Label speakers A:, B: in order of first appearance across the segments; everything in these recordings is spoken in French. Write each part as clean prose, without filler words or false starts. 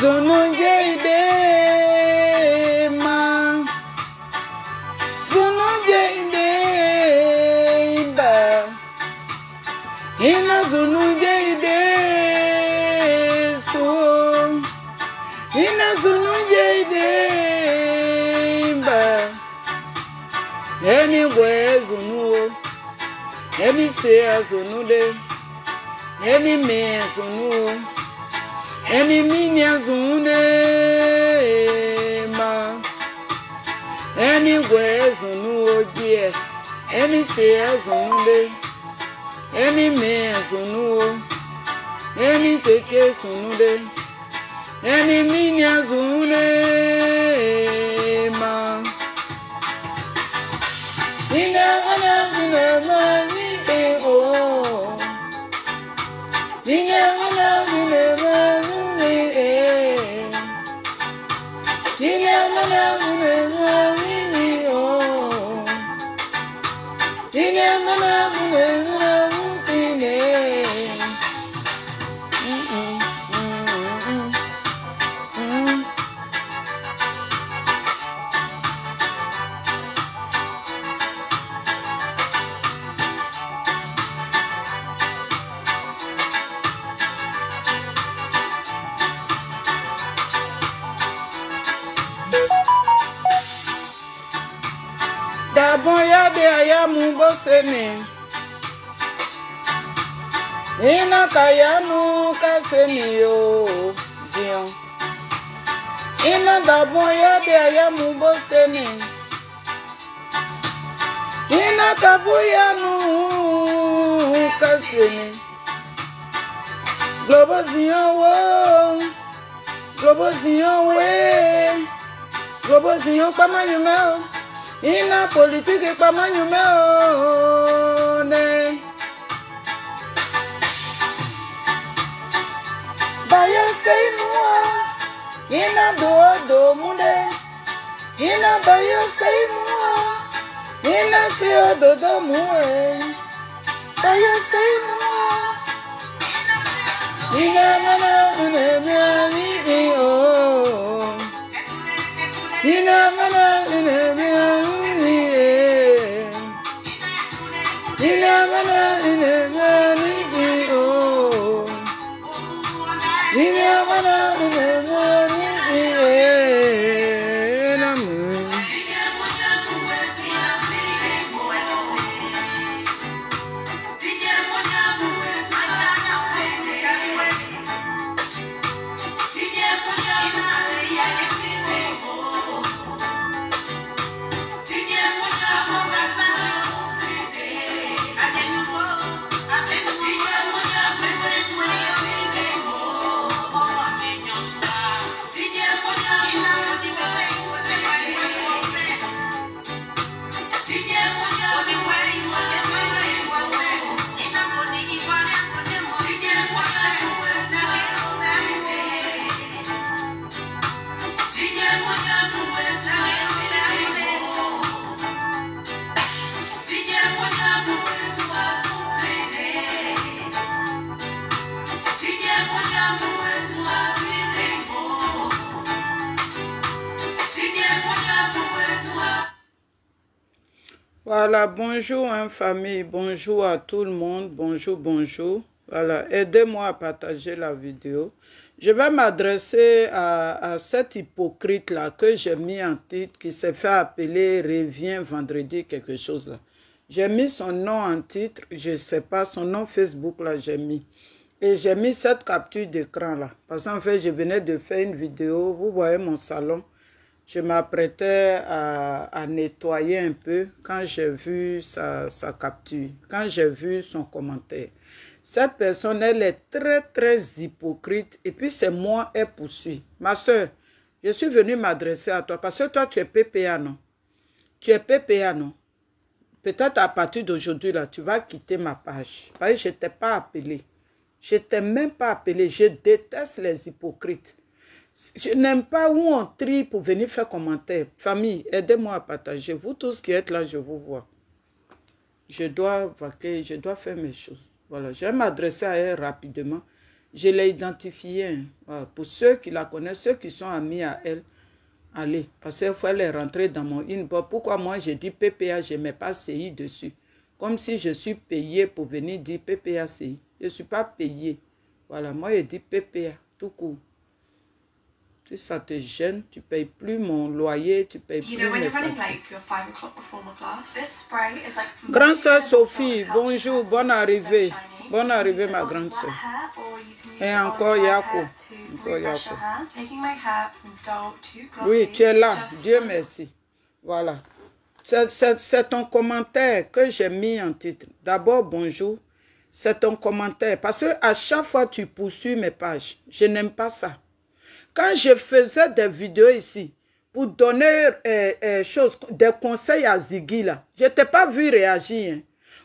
A: Zunu jeide ma. Zunu jeide ba. Ina zunu jeide so. Ina zunu jeide ba. Anywhere zunu. Any say zunu de. Any me zunu. Any minya zune ma. Anywhere zunu dear. Any say zunu de. Any me zunu. Any take zunu de. Any minya zune ma. Ina ana zune oh. Ina ana zune Daboya de ayamu bosene. Ina kayanu kaseni yo zion. Ina daboya de ayamu bosene. Ina kabuyanu kaseni. Globo zion wo. Globo zion we. Globo zion pamanyumeo. Ina politique pa manyume ne. Bayo sei mua. Ina do munde. Ina bayo sei mua. Ina se do mue. Bayo sei mua. Ina mana ne oh. Ina mana ne Voilà, bonjour hein, famille, bonjour à tout le monde, bonjour, bonjour. Voilà, aidez-moi à partager la vidéo. Je vais m'adresser à cet hypocrite-là que j'ai mis en titre, qui s'est fait appeler Revient vendredi, quelque chose là. J'ai mis son nom en titre, je ne sais pas, son nom Facebook là, j'ai mis. Et j'ai mis cette capture d'écran là. Parce qu'en fait, je venais de faire une vidéo, vous voyez mon salon. Je m'apprêtais à nettoyer un peu quand j'ai vu sa capture, quand j'ai vu son commentaire. Cette personne, elle est très, très hypocrite. Et puis, c'est moi, elle poursuit. Ma soeur, je suis venue m'adresser à toi parce que toi, tu es PPA, non? Tu es PPA, non? Peut-être à partir d'aujourd'hui, là, tu vas quitter ma page. Parce que je ne t'ai pas appelé. Je ne t'ai même pas appelé. Je déteste les hypocrites. Je n'aime pas où on trie pour venir faire commentaire. Famille, aidez-moi à partager. Vous tous qui êtes là, je vous vois. Je dois vaquer, je dois faire mes choses. Voilà, je vais m'adresser à elle rapidement. Je l'ai identifiée. Hein. Voilà. Pour ceux qui la connaissent, ceux qui sont amis à elle, allez. Parce qu'il faut les rentrer dans mon inbox. Pourquoi moi, j'ai dit PPA, je ne mets pas CI dessus. Comme si je suis payé pour venir dire PPA CI. Je ne suis pas payé. Voilà, moi, je dis PPA, tout court. Si ça te gêne, tu ne payes plus mon loyer, tu ne payes plus mes factures. Grande sœur Sophie, bonjour, bonne arrivée. Bonne arrivée, ma grande sœur. Et encore Yako. Encore Yako. Oui, tu es là. Dieu merci. Voilà. C'est ton commentaire que j'ai mis en titre. D'abord, bonjour. C'est ton commentaire. Parce que à chaque fois, tu poursuis mes pages. Je n'aime pas ça. Quand je faisais des vidéos ici, pour donner des conseils à Ziggy, là, je ne t'ai pas vu réagir. Hein.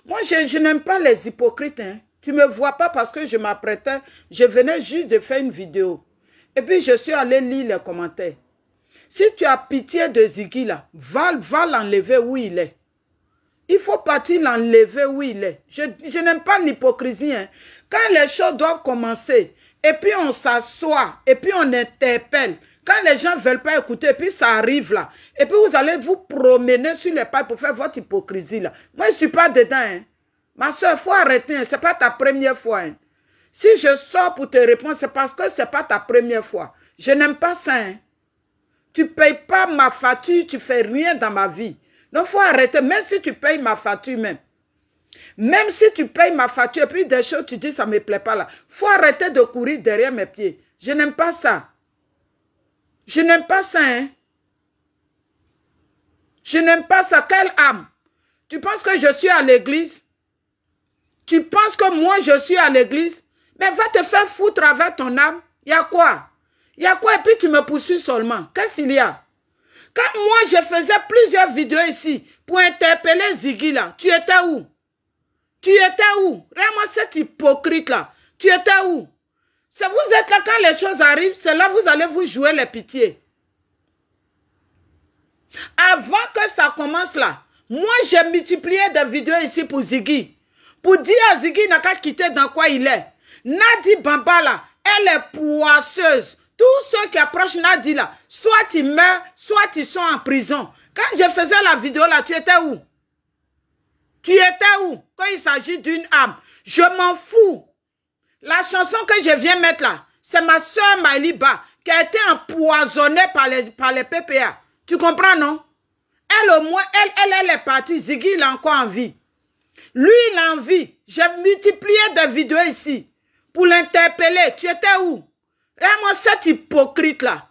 A: Moi, je n'aime pas les hypocrites. Hein. Tu ne me vois pas parce que je m'apprêtais. Je venais juste de faire une vidéo. Et puis, je suis allé lire les commentaires. Si tu as pitié de Ziggy, là, va l'enlever où il est. Il faut partir l'enlever où il est. Je n'aime pas l'hypocrisie. Hein. Quand les choses doivent commencer, et puis on s'assoit, et puis on interpelle. Quand les gens ne veulent pas écouter, et puis ça arrive là. Et puis vous allez vous promener sur les pas pour faire votre hypocrisie là. Moi, je ne suis pas dedans. Hein. Ma soeur, il faut arrêter. Hein. Ce n'est pas ta première fois. Hein. Si je sors pour te répondre, c'est parce que ce n'est pas ta première fois. Je n'aime pas ça. Hein. Tu ne payes pas ma facture, tu ne fais rien dans ma vie. Donc, il faut arrêter. Même si tu payes ma facture même. Même si tu payes ma facture et puis des choses, tu dis ça ne me plaît pas là. Il faut arrêter de courir derrière mes pieds. Je n'aime pas ça. Je n'aime pas ça. Hein. Je n'aime pas ça. Quelle âme? Tu penses que je suis à l'église? Tu penses que moi je suis à l'église? Mais va te faire foutre avec ton âme. Il y a quoi? Il y a quoi? Et puis tu me poursuis seulement. Qu'est-ce qu'il y a? Quand moi je faisais plusieurs vidéos ici pour interpeller Ziggy là, tu étais où? Tu étais où? Vraiment cet hypocrite là. Tu étais où? Vous êtes là quand les choses arrivent, c'est là vous allez vous jouer les pitiés. Avant que ça commence là, moi j'ai multiplié des vidéos ici pour Ziggy. Pour dire à Ziggy n'a qu'à quitter dans quoi il est. Nadi Bamba là, elle est poisseuse. Tous ceux qui approchent Nadi là, soit ils meurent, soit ils sont en prison. Quand je faisais la vidéo là, tu étais où? Tu étais où? Quand il s'agit d'une âme. Je m'en fous. La chanson que je viens mettre là, c'est ma soeur Maïliba qui a été empoisonnée par les PPA. Tu comprends, non? Elle au moins, elle est partie. Ziggy, il est encore en vie. Lui, il a en vie. J'ai multiplié des vidéos ici pour l'interpeller. Tu étais où? Regarde-moi cet hypocrite là.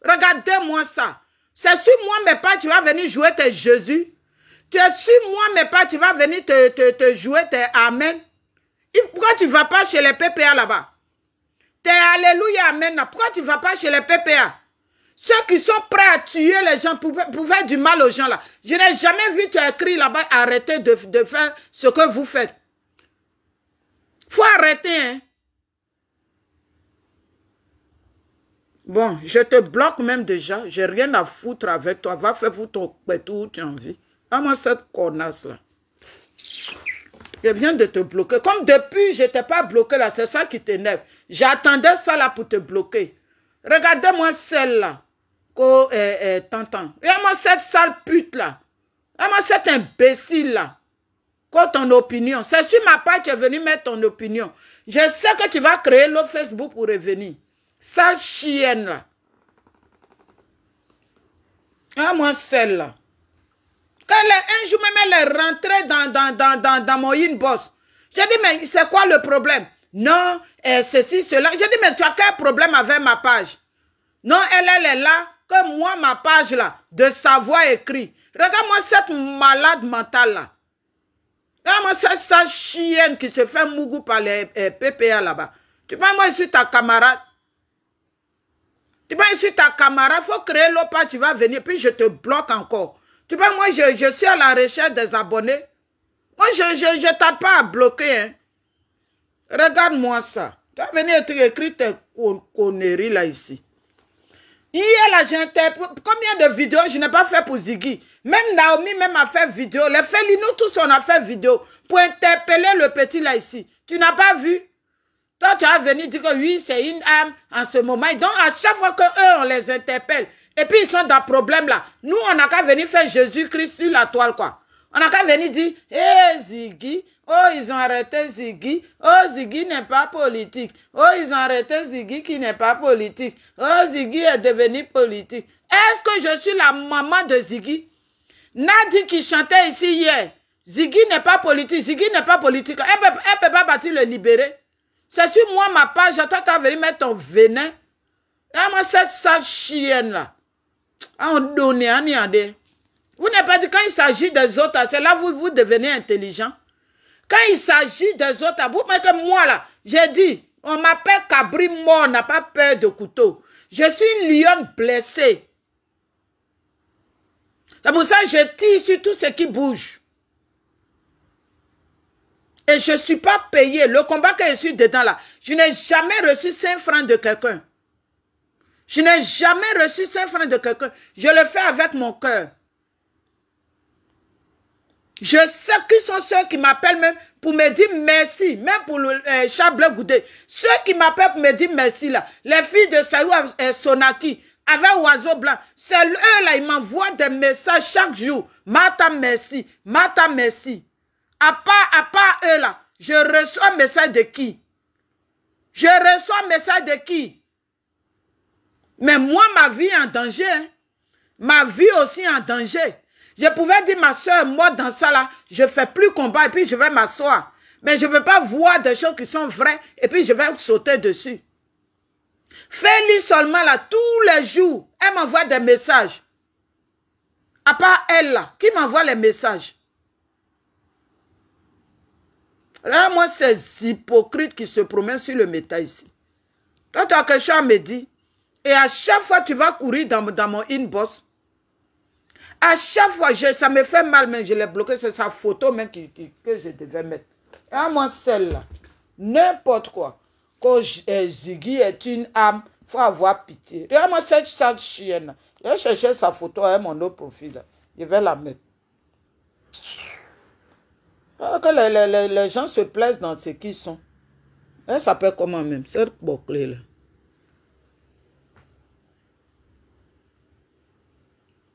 A: Regardez-moi ça. C'est sur moi, mais pas tu vas venir jouer tes Jésus. Tu es sur moi, mais pas tu vas venir te jouer tes Amen. Pourquoi tu ne vas pas chez les PPA là-bas? T'es Alléluia, Amen. Pourquoi tu ne vas pas chez les PPA? Ceux qui sont prêts à tuer les gens pour faire du mal aux gens là. Je n'ai jamais vu tu écrit là-bas, arrêtez de faire ce que vous faites. Faut arrêter, hein. Bon, je te bloque même déjà. J'ai rien à foutre avec toi. Va faire ton pétou où tu as envie. Comment cette connasse là? Je viens de te bloquer. Comme depuis, je ne t'ai pas bloqué là. C'est ça qui t'énerve. J'attendais ça là pour te bloquer. Regardez-moi celle-là. T'entends. Regarde-moi cette sale pute là. Regarde-moi cet imbécile là. Ton opinion. C'est sur ma page que tu es venu mettre ton opinion. Je sais que tu vas créer le Facebook pour revenir. Sale chienne là. Regarde-moi celle-là. Un jour même, elle est rentrée dans mon inbox. J'ai dit, mais c'est quoi le problème? Non, ceci, cela. J'ai dit, mais tu as quel problème avec ma page? Non, elle est là, que moi, ma page là, de savoir écrit. Regarde-moi cette malade mentale là. Regarde-moi cette chienne qui se fait mougou par les PPA là-bas. Tu penses, moi, je suis ta camarade? Tu penses, je suis ta camarade? Il faut créer l'autre page, tu vas venir, puis je te bloque encore. Tu vois, moi, je suis à la recherche des abonnés. Moi, je ne t'aide pas à bloquer. Hein. Regarde-moi ça. Tu vas venir écrire tes conneries là, ici. Hier, là, j'ai interprété. Combien de vidéos je n'ai pas fait pour Ziggy? Même Naomi, même a fait vidéo. Les Félix, nous tous, on a fait vidéo pour interpeller le petit là, ici. Tu n'as pas vu? Toi, tu as venu dire que oui, c'est une âme en ce moment. Et donc, à chaque fois qu'eux, on les interpelle, et puis ils sont dans le problème là, nous, on n'a qu'à venir faire Jésus-Christ sur la toile, quoi. On n'a qu'à venir dire, hé, Ziggy, oh, ils ont arrêté Ziggy, oh, Ziggy n'est pas politique, oh, ils ont arrêté Ziggy qui n'est pas politique, oh, Ziggy est devenu politique. Est-ce que je suis la maman de Ziggy? Nadine qui chantait ici hier, Ziggy n'est pas politique, Ziggy n'est pas politique, elle peut pas partir le libérer. C'est sur moi, ma page, j'attends qu'à venir mettre ton venin. Et moi, cette sale chienne là, on donne, on y a des. Vous n'avez pas dit quand il s'agit des autres, c'est là où vous devenez intelligent. Quand il s'agit des autres, vous mettez moi là, j'ai dit, on m'appelle cabri mort, on n'a pas peur de couteau. Je suis une lionne blessée. C'est pour ça que je tire sur tout ce qui bouge. Et je ne suis pas payé. Le combat que je suis dedans là, je n'ai jamais reçu 5 francs de quelqu'un. Je n'ai jamais reçu 5 francs de quelqu'un. Je le fais avec mon cœur. Je sais qui sont ceux qui m'appellent même pour me dire merci. Même pour le Chablé Goudé. Ceux qui m'appellent pour me dire merci là. Les filles de Saïou Sonaki avec Oiseau Blanc. C'est eux là, ils m'envoient des messages chaque jour. Mata merci. Mata merci. À part eux là, je reçois un message de qui? Je reçois un message de qui? Mais moi, ma vie est en danger. Hein? Ma vie aussi est en danger. Je pouvais dire, ma soeur, moi, dans ça là, je ne fais plus combat et puis je vais m'asseoir. Mais je ne peux pas voir des choses qui sont vraies et puis je vais sauter dessus. Fais-lui seulement là, tous les jours, elle m'envoie des messages. À part elle là, qui m'envoie les messages. Là, moi, ces hypocrites qui se promènent sur le métal ici. Toi, tu as quelque chose à me dire. Et à chaque fois, tu vas courir dans mon inbox. À chaque fois, ça me fait mal, mais je l'ai bloqué. C'est sa photo même que je devais mettre. Et à moi, celle-là, n'importe quoi. Quand Ziggy est une âme, il faut avoir pitié. Regarde-moi cette sale chienne. Je vais chercher sa photo à mon autre profil. Je vais la mettre. Alors que les gens se plaisent dans ce qu'ils sont. Elle s'appelle comment même? Cette bouclée-là.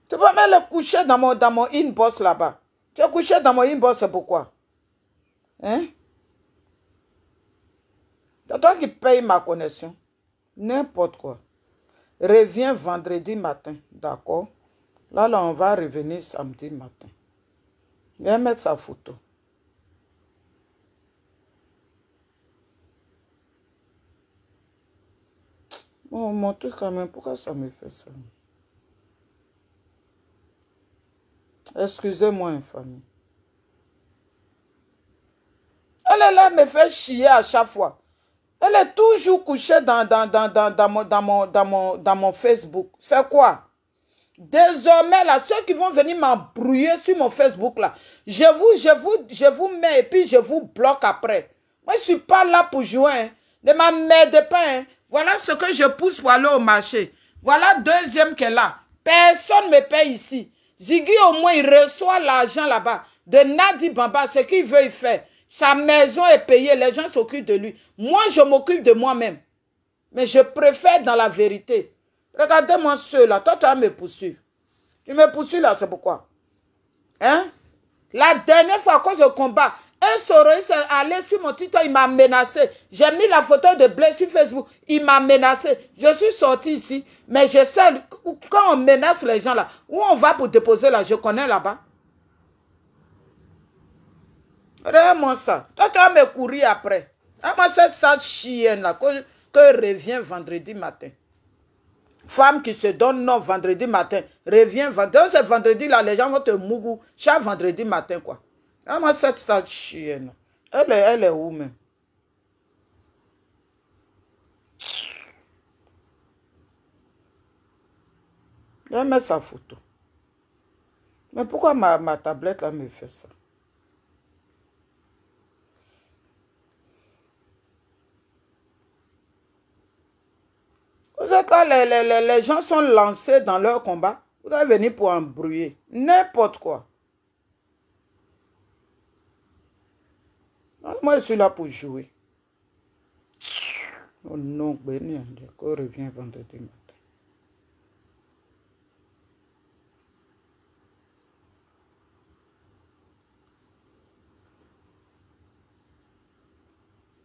A: Tu peux même le coucher dans mon inbox là-bas. Tu es couché dans mon inbox, c'est pourquoi? Hein? C'est toi qui paye ma connexion. N'importe quoi. Reviens vendredi matin, d'accord? Là, on va revenir samedi matin. Je vais mettre sa photo. Bon, mon truc quand même, pourquoi ça me fait ça? Excusez-moi, infamie. Elle est là, me fait chier à chaque fois. Elle est toujours couchée dans mon Facebook. C'est quoi? Désormais, là, ceux qui vont venir m'embrouiller sur mon Facebook, là, je vous mets et puis je vous bloque après. Moi, je ne suis pas là pour jouer. Hein. Ne m'emmerdez pas. Hein. Voilà ce que je pousse pour aller au marché. Voilà deuxième qu'elle est là. Personne ne me paye ici. Ziggy, au moins, il reçoit l'argent là-bas. De Nadi Bamba, ce qu'il veut, il fait. Sa maison est payée, les gens s'occupent de lui. Moi, je m'occupe de moi-même. Mais je préfère dans la vérité. Regardez-moi ceux-là. Toi, tu vas me poursuivre. Tu me poursuis là, c'est pourquoi? Hein? La dernière fois, à cause du combat, un sororiste est allé sur mon titre, il m'a menacé. J'ai mis la photo de Blé sur Facebook. Il m'a menacé. Je suis sorti ici. Mais je sais, quand on menace les gens là, où on va pour déposer là, je connais là-bas. Regarde-moi ça. Toi, tu vas me courir après. Regarde-moi cette sale chienne là, que revient vendredi matin. Femme qui se donne non vendredi matin, revient vendredi. Donc, c'est vendredi là, les gens vont te mougou chaque vendredi matin, quoi. Regarde-moi cette sale chienne. Elle est où même? Je vais mettre sa photo. Mais pourquoi ma tablette là me fait ça? Vous savez, quand les gens sont lancés dans leur combat, vous allez venir pour embrouiller. N'importe quoi. Moi, je suis là pour jouer. Oh non, Béni, on revient vendredi matin.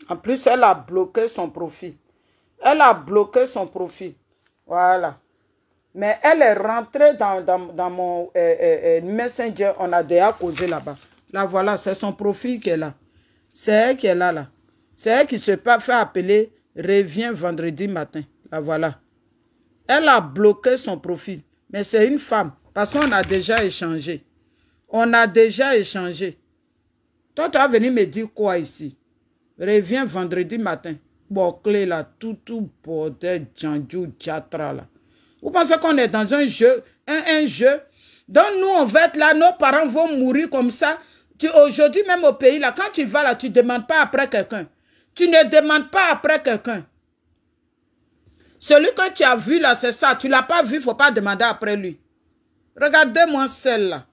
A: En plus, elle a bloqué son profil. Elle a bloqué son profil. Voilà. Mais elle est rentrée dans mon Messenger. On a déjà causé là-bas. Là, voilà, c'est son profil qui est là. C'est elle qui est là, là. C'est elle qui se fait appeler Reviens vendredi matin. Là, voilà. Elle a bloqué son profil. Mais c'est une femme. Parce qu'on a déjà échangé. On a déjà échangé. Toi, tu vas venir me dire quoi ici? Reviens vendredi matin. Bouclé là, tout bordel, djandjou, djatra là. Vous pensez qu'on est dans un jeu, un jeu? Donc nous, on va être là, nos parents vont mourir comme ça. Aujourd'hui, même au pays là, quand tu vas là, tu ne demandes pas après quelqu'un. Tu ne demandes pas après quelqu'un. Celui que tu as vu là, c'est ça. Tu ne l'as pas vu, il ne faut pas demander après lui. Regardez-moi celle-là.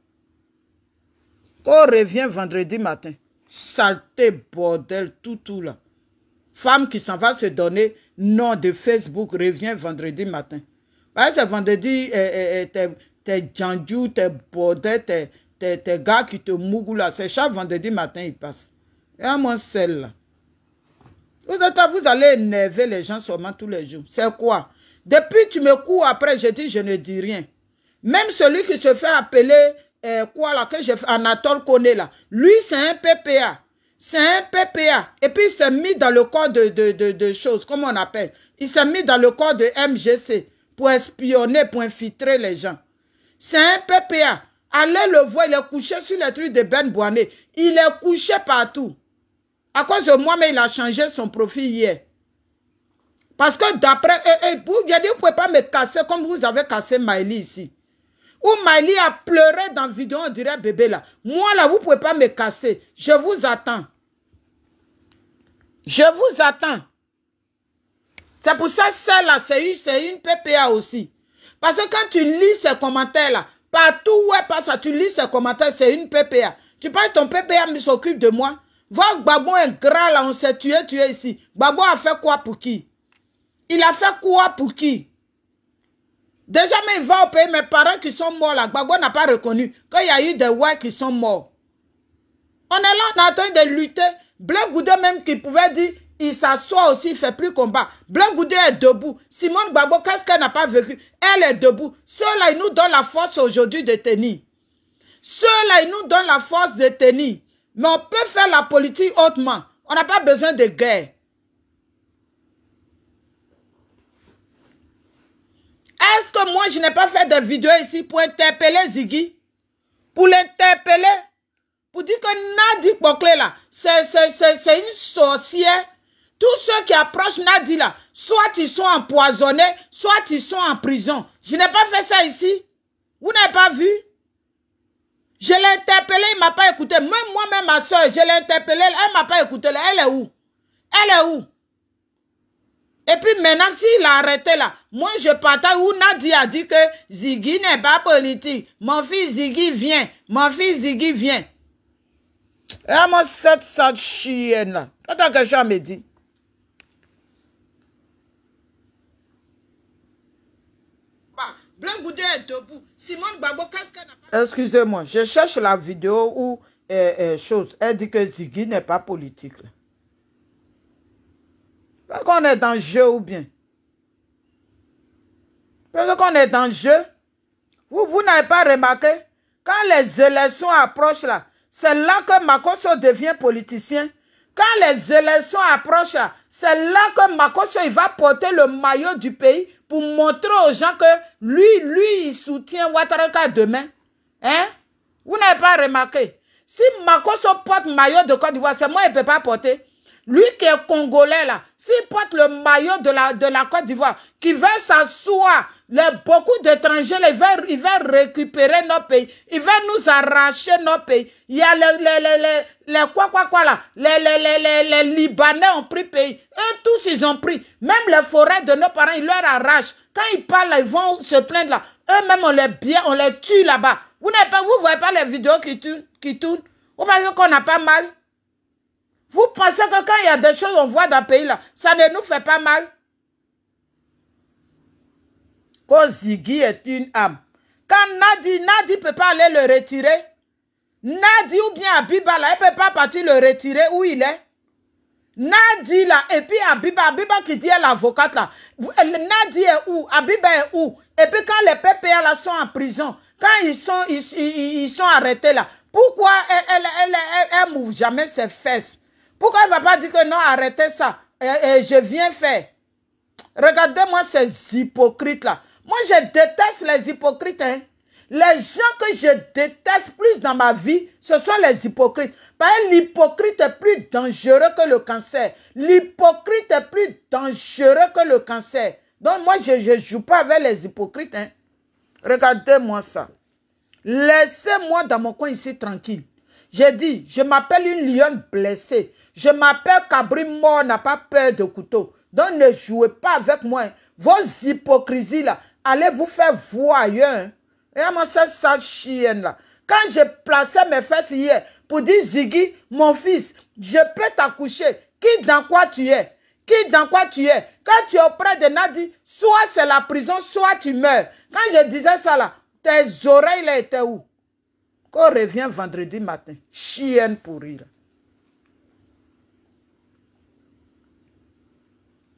A: On revient vendredi matin. Saleté, bordel, tout là. Femme qui s'en va se donner nom de Facebook revient vendredi matin. Parce que c'est vendredi, tes djandjou, tes bordel, tes gars qui te mougou là. C'est chaque vendredi matin, ils passent. Et à moi, celle-là. Vous allez énerver les gens seulement tous les jours. C'est quoi? Depuis tu me cours après, je dis, je ne dis rien. Même celui qui se fait appeler, quoi là, que Anatole connaît là. Lui, c'est un PPA. C'est un PPA. Et puis, il s'est mis dans le corps de choses, comment on appelle. Il s'est mis dans le corps de MGC pour espionner, pour infiltrer les gens. C'est un PPA. Allez le voir, il est couché sur les trucs de Ben Boané. Il est couché partout. À cause de moi, mais il a changé son profil hier. Parce que d'après, vous ne pouvez pas me casser comme vous avez cassé Maïli ici. Où Maïli a pleuré dans la vidéo, on dirait bébé là. Moi là, vous ne pouvez pas me casser. Je vous attends. Je vous attends. C'est pour ça que celle-là, c'est une PPA aussi. Parce que quand tu lis ces commentaires là, partout où elle passe, tu lis ces commentaires, c'est une PPA. Tu penses que ton PPA s'occupe de moi? Voir Gbagbo un gras là, on s'est tué ici. Gbagbo a fait quoi pour qui? Il a fait quoi pour qui? Déjà, mais il va au pays, mes parents qui sont morts là, Gbagbo n'a pas reconnu qu'il y a eu des ouais qui sont morts. On est là, on est en train de lutter. Black Goudé même qui pouvait dire, il s'assoit aussi, il ne fait plus combat. Black Goudé est debout. Simone Gbagbo, qu'est-ce qu'elle n'a pas vécu? Elle est debout. Ceux-là, ils nous donnent la force aujourd'hui de tenir. Ceux-là, ils nous donnent la force de tenir. Mais on peut faire la politique autrement. On n'a pas besoin de guerre. Est-ce que moi, je n'ai pas fait de vidéo ici pour interpeller Ziggy? Pour l'interpeller? Pour dire que Nadi Bokle là, c'est une sorcière. Tous ceux qui approchent Nadi là, soit ils sont empoisonnés, soit ils sont en prison. Je n'ai pas fait ça ici. Vous n'avez pas vu? Je l'ai interpellé, il ne m'a pas écouté. Même moi-même, ma soeur, je l'ai interpellé, elle ne m'a pas écouté. Elle est où? Elle est où? Et puis maintenant, s'il a arrêté là, moi je partage où Nadi a dit que Ziggy n'est pas politique. Mon fils Ziggy vient. Mon fils Ziggy vient. Et moi, cette chienne là. Qu'est-ce que je me dis? Blanc Goudé est debout. Simone Gbagbo, qu'est-ce qu'elle n'a pas... Excusez-moi, je cherche la vidéo où chose. Elle dit que Ziggy n'est pas politique. Parce qu'on est dans le jeu ou bien? Parce qu'on est dans le jeu. Vous n'avez pas remarqué? Quand les élections approchent là, c'est là que Makosso devient politicien. Quand les élections approchent là, c'est là que Makosso il va porter le maillot du pays pour montrer aux gens que lui, il soutient Ouattara demain. Hein? Vous n'avez pas remarqué? Si Makosso porte le maillot de Côte d'Ivoire, c'est moi, il ne peut pas porter. Lui qui est congolais là, s'il porte le maillot de la Côte d'Ivoire, qui va s'asseoir, beaucoup d'étrangers, il va récupérer nos pays, il va nous arracher nos pays. Il y a les Libanais ont pris pays. Eux tous ils ont pris. Même les forêts de nos parents, ils leur arrachent. Quand ils parlent, ils vont se plaindre là. Eux-mêmes, on les tue là-bas. Vous ne voyez pas les vidéos qui tournent? Vous pensez qu'on n'a pas mal? Vous pensez que quand il y a des choses qu'on voit dans le pays là, ça ne nous fait pas mal? Que Ziggy est une âme. Quand Nadi ne peut pas aller le retirer, Nadi ou bien Abiba là, elle ne peut pas partir le retirer où il est. Nadi là, et puis Abiba qui dit est l'avocate là. Nadi est où? Abiba est où? Et puis quand les PPA là sont en prison, quand ils sont arrêtés là, pourquoi elle ne mouve jamais ses fesses? Pourquoi elle ne va pas dire que non, arrêtez ça, et je viens faire? Regardez-moi ces hypocrites là. Moi je déteste les hypocrites, hein. Les gens que je déteste plus dans ma vie, ce sont les hypocrites. Parce que l'hypocrite est plus dangereux que le cancer. L'hypocrite est plus dangereux que le cancer. Donc moi, je ne joue pas avec les hypocrites. Hein. Regardez-moi ça. Laissez-moi dans mon coin ici tranquille. J'ai dit, je m'appelle une lionne blessée. Je m'appelle Cabri mort, n'a pas peur de couteau. Donc ne jouez pas avec moi. Hein. Vos hypocrisies là, allez vous faire voir ailleurs. Hein. Et moi, cette sale chienne là. Quand j'ai placé mes fesses hier pour dire Ziggy, mon fils, je peux t'accoucher. Qui dans quoi tu es? Qui dans quoi tu es? Quand tu es auprès de Nadi, soit c'est la prison, soit tu meurs. Quand je disais ça là, tes oreilles là étaient où? Qu'on revient vendredi matin. Chienne pourrie là.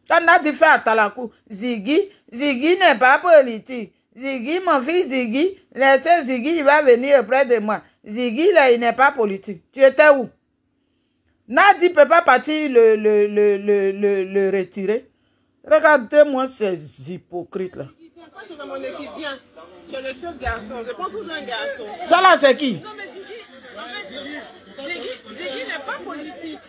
A: Quand Nadi fait à Talakou, Ziggy n'est pas politique. Ziggy, mon fils Ziggy, laissez Ziggy, il va venir auprès de moi. Ziggy, là, il n'est pas politique. Tu étais où? Nadi ne peut pas partir le retirer. Regardez-moi ces hypocrites là.
B: Quand tu es dans mon équipe, viens. Tu es le seul garçon. Je prends toujours un garçon.
A: Ça là, c'est qui?
B: Non, mais Ziggy n'est pas politique.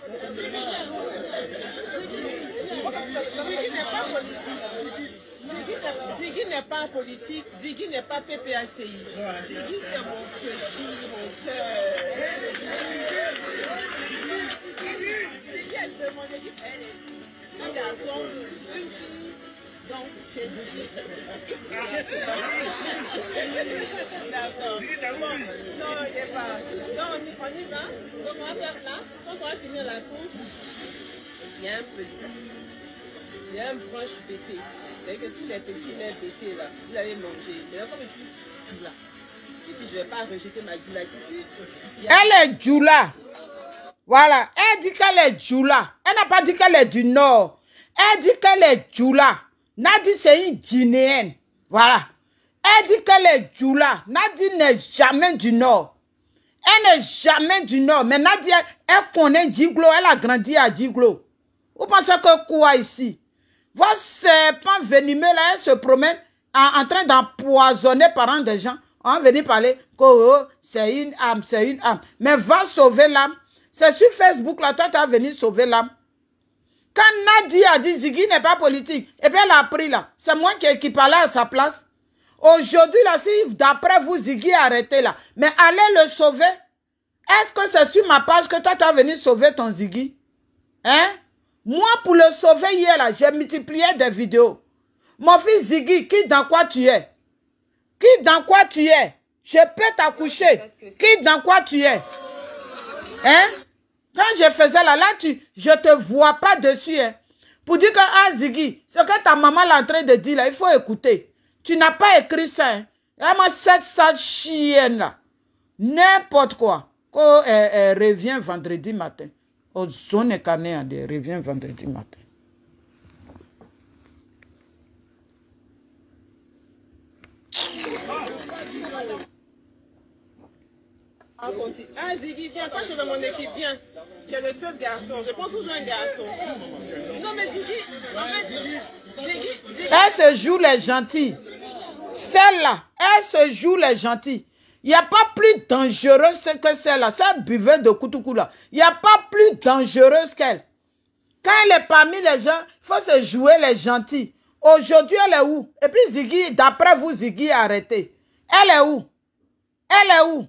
B: Ziggy n'est pas politique. Ziggy n'est pas PPACI. Ziggy, c'est mon petit, mon cœur. Ziggy est de mon équipe. Elle est un garçon, une fille. Donc, chez Ziggy. D'accord. Non, il n'est pas. Non, on y va. Donc, on va faire là. Quand on va finir la course, il y a un petit. Il y a un branche bêté. C'est-à-dire que tous les petits mères bêtés là, vous allez manger. Mais comme je suis Djoula, et puis je ne vais pas rejeter ma latitude.
A: Elle est Djoula. Voilà. Elle dit qu'elle est Djoula. Elle n'a pas dit qu'elle est du Nord. Elle dit qu'elle est Djoula. Nadi, c'est une Guinéenne. Voilà. Elle dit qu'elle est Djoula. Nadi n'est jamais du Nord. Elle n'est jamais du Nord. Mais Nadi, elle connaît Djiglo. Elle a grandi à Djiglo. Vous pensez que quoi ici? Vos serpents venimeux là, elles se promènent en train d'empoisonner parents des gens. On va venir parler que oh, c'est une âme, c'est une âme. Mais va sauver l'âme. C'est sur Facebook là, toi tu vas venir sauver l'âme. Quand Nadi a dit Ziggy n'est pas politique, et bien elle a pris là. C'est moi qui parlais à sa place. Aujourd'hui là, si d'après vous Ziggy est arrêté là, mais allez le sauver. Est-ce que c'est sur ma page que toi tu vas venir sauver ton Ziggy? Hein? Moi, pour le sauver hier, là, j'ai multiplié des vidéos. Mon fils Ziggy, qui dans quoi tu es? Qui dans quoi tu es? Je peux t'accoucher. Qui dans quoi tu es? Hein? Quand je faisais là, je te vois pas dessus. Hein? Pour dire que, ah Ziggy, ce que ta maman est en train de dire là, il faut écouter. Tu n'as pas écrit ça. Hein? Et moi, cette sale chienne là, n'importe quoi. Quand elle revient vendredi matin. Au zone carnet, revient vendredi matin.
B: Ah Ziggy, viens, quand tu es dans mon équipe, viens. Tu es le seul garçon. Je prends toujours un garçon. Non mais Ziggy, en fait, Ziggy.
A: Elle se joue les gentils. Celle-là, elle se joue les gentils. Il n'y a pas plus dangereuse que celle-là. Cette buveuse de Koutoukou là. Il n'y a pas plus dangereuse qu'elle. Quand elle est parmi les gens, il faut se jouer les gentils. Aujourd'hui, elle est où? Et puis Ziggy, d'après vous, Ziggy est arrêté. Elle est où? Elle est où?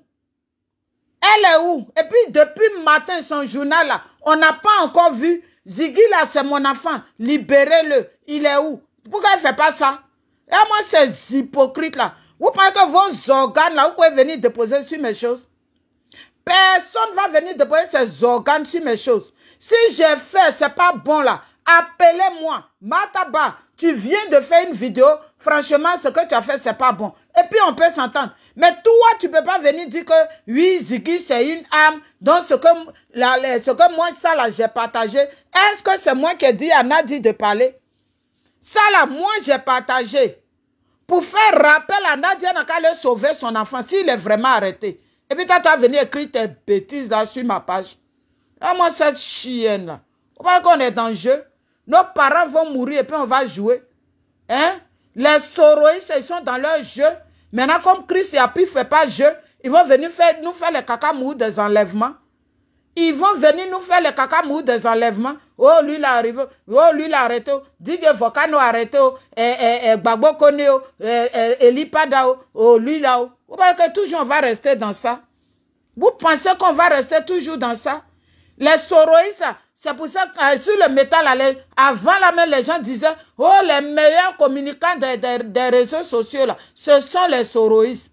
A: Elle est où? Et puis depuis matin, son journal là, on n'a pas encore vu. Ziggy là, c'est mon enfant. Libérez-le. Il est où? Pourquoi elle ne fait pas ça? Et moi, ces hypocrites là. Vous pensez que vos organes, là, vous pouvez venir déposer sur mes choses? Personne ne va venir déposer ses organes sur mes choses. Si j'ai fait, c'est pas bon là. Appelez-moi. Mataba, tu viens de faire une vidéo. Franchement, ce que tu as fait, c'est pas bon. Et puis, on peut s'entendre. Mais toi, tu peux pas venir dire que, oui, Ziggy, c'est une âme. Donc, ce que moi, ça là, j'ai partagé. Est-ce que c'est moi qui ai dit à Nadi de parler? Ça là, moi, j'ai partagé. Pour faire rappel à Nadia, n'a qu'à aller sauver son enfant, s'il est vraiment arrêté. Et puis, quand tu as venu écrire tes bêtises là sur ma page. Ah, moi, cette chienne là. On va qu'on est dans le jeu. Nos parents vont mourir et puis on va jouer. Hein? Les soroïstes, ils sont dans leur jeu. Maintenant, comme Christ et Api ne fait pas jeu, ils vont venir nous faire les cacamous des enlèvements. Ils vont venir nous faire les cacamous des enlèvements. Oh, lui, il est arrivé. Oh, lui, il a arrêté. Didier Vokano a arrêté. Gbagbo Kone. Elipada. Oh, lui, là. Vous voyez que toujours on va rester dans ça. Vous pensez qu'on va rester toujours dans ça? Les soroïstes, c'est pour ça que sur le métal, avant la même, les gens disaient, oh, les meilleurs communicants des réseaux sociaux, là, ce sont les soroïstes.